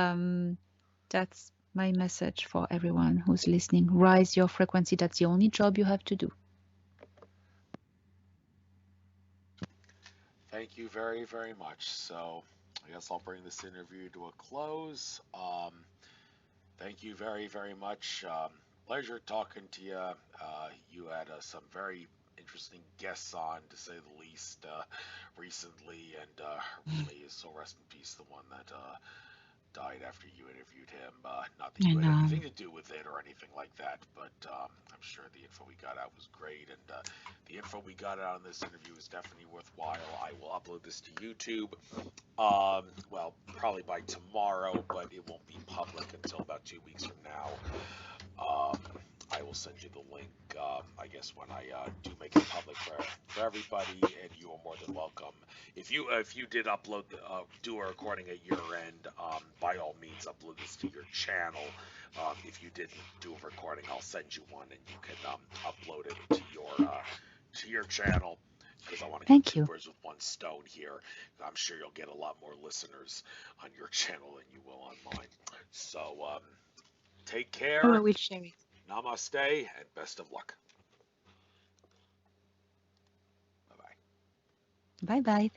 that's my message for everyone who's listening. Rise your frequency. That's the only job you have to do. Thank you very, very much. So I guess I'll bring this interview to a close. Thank you very, very much. Pleasure talking to you. You had some very interesting guests on, to say the least, recently, and may his soul rest in peace, the one that died after you interviewed him. Not that you And had anything to do with it or anything like that, but I'm sure the info we got out was great, and the info we got out in this interview is definitely worthwhile. I will upload this to YouTube. Well, probably by tomorrow, but it won't be public until about 2 weeks from now. I will send you the link, I guess, when I do make it public for everybody, and you are more than welcome. If you did upload do a recording at your end, by all means upload this to your channel. If you didn't do a recording, I'll send you one, and you can upload it to your channel, because I want to kill thank two you. birds with one stone here. I'm sure you'll get a lot more listeners on your channel than you will on mine. So take Oh, I care. will share it. Namaste and best of luck. Bye bye. Bye bye.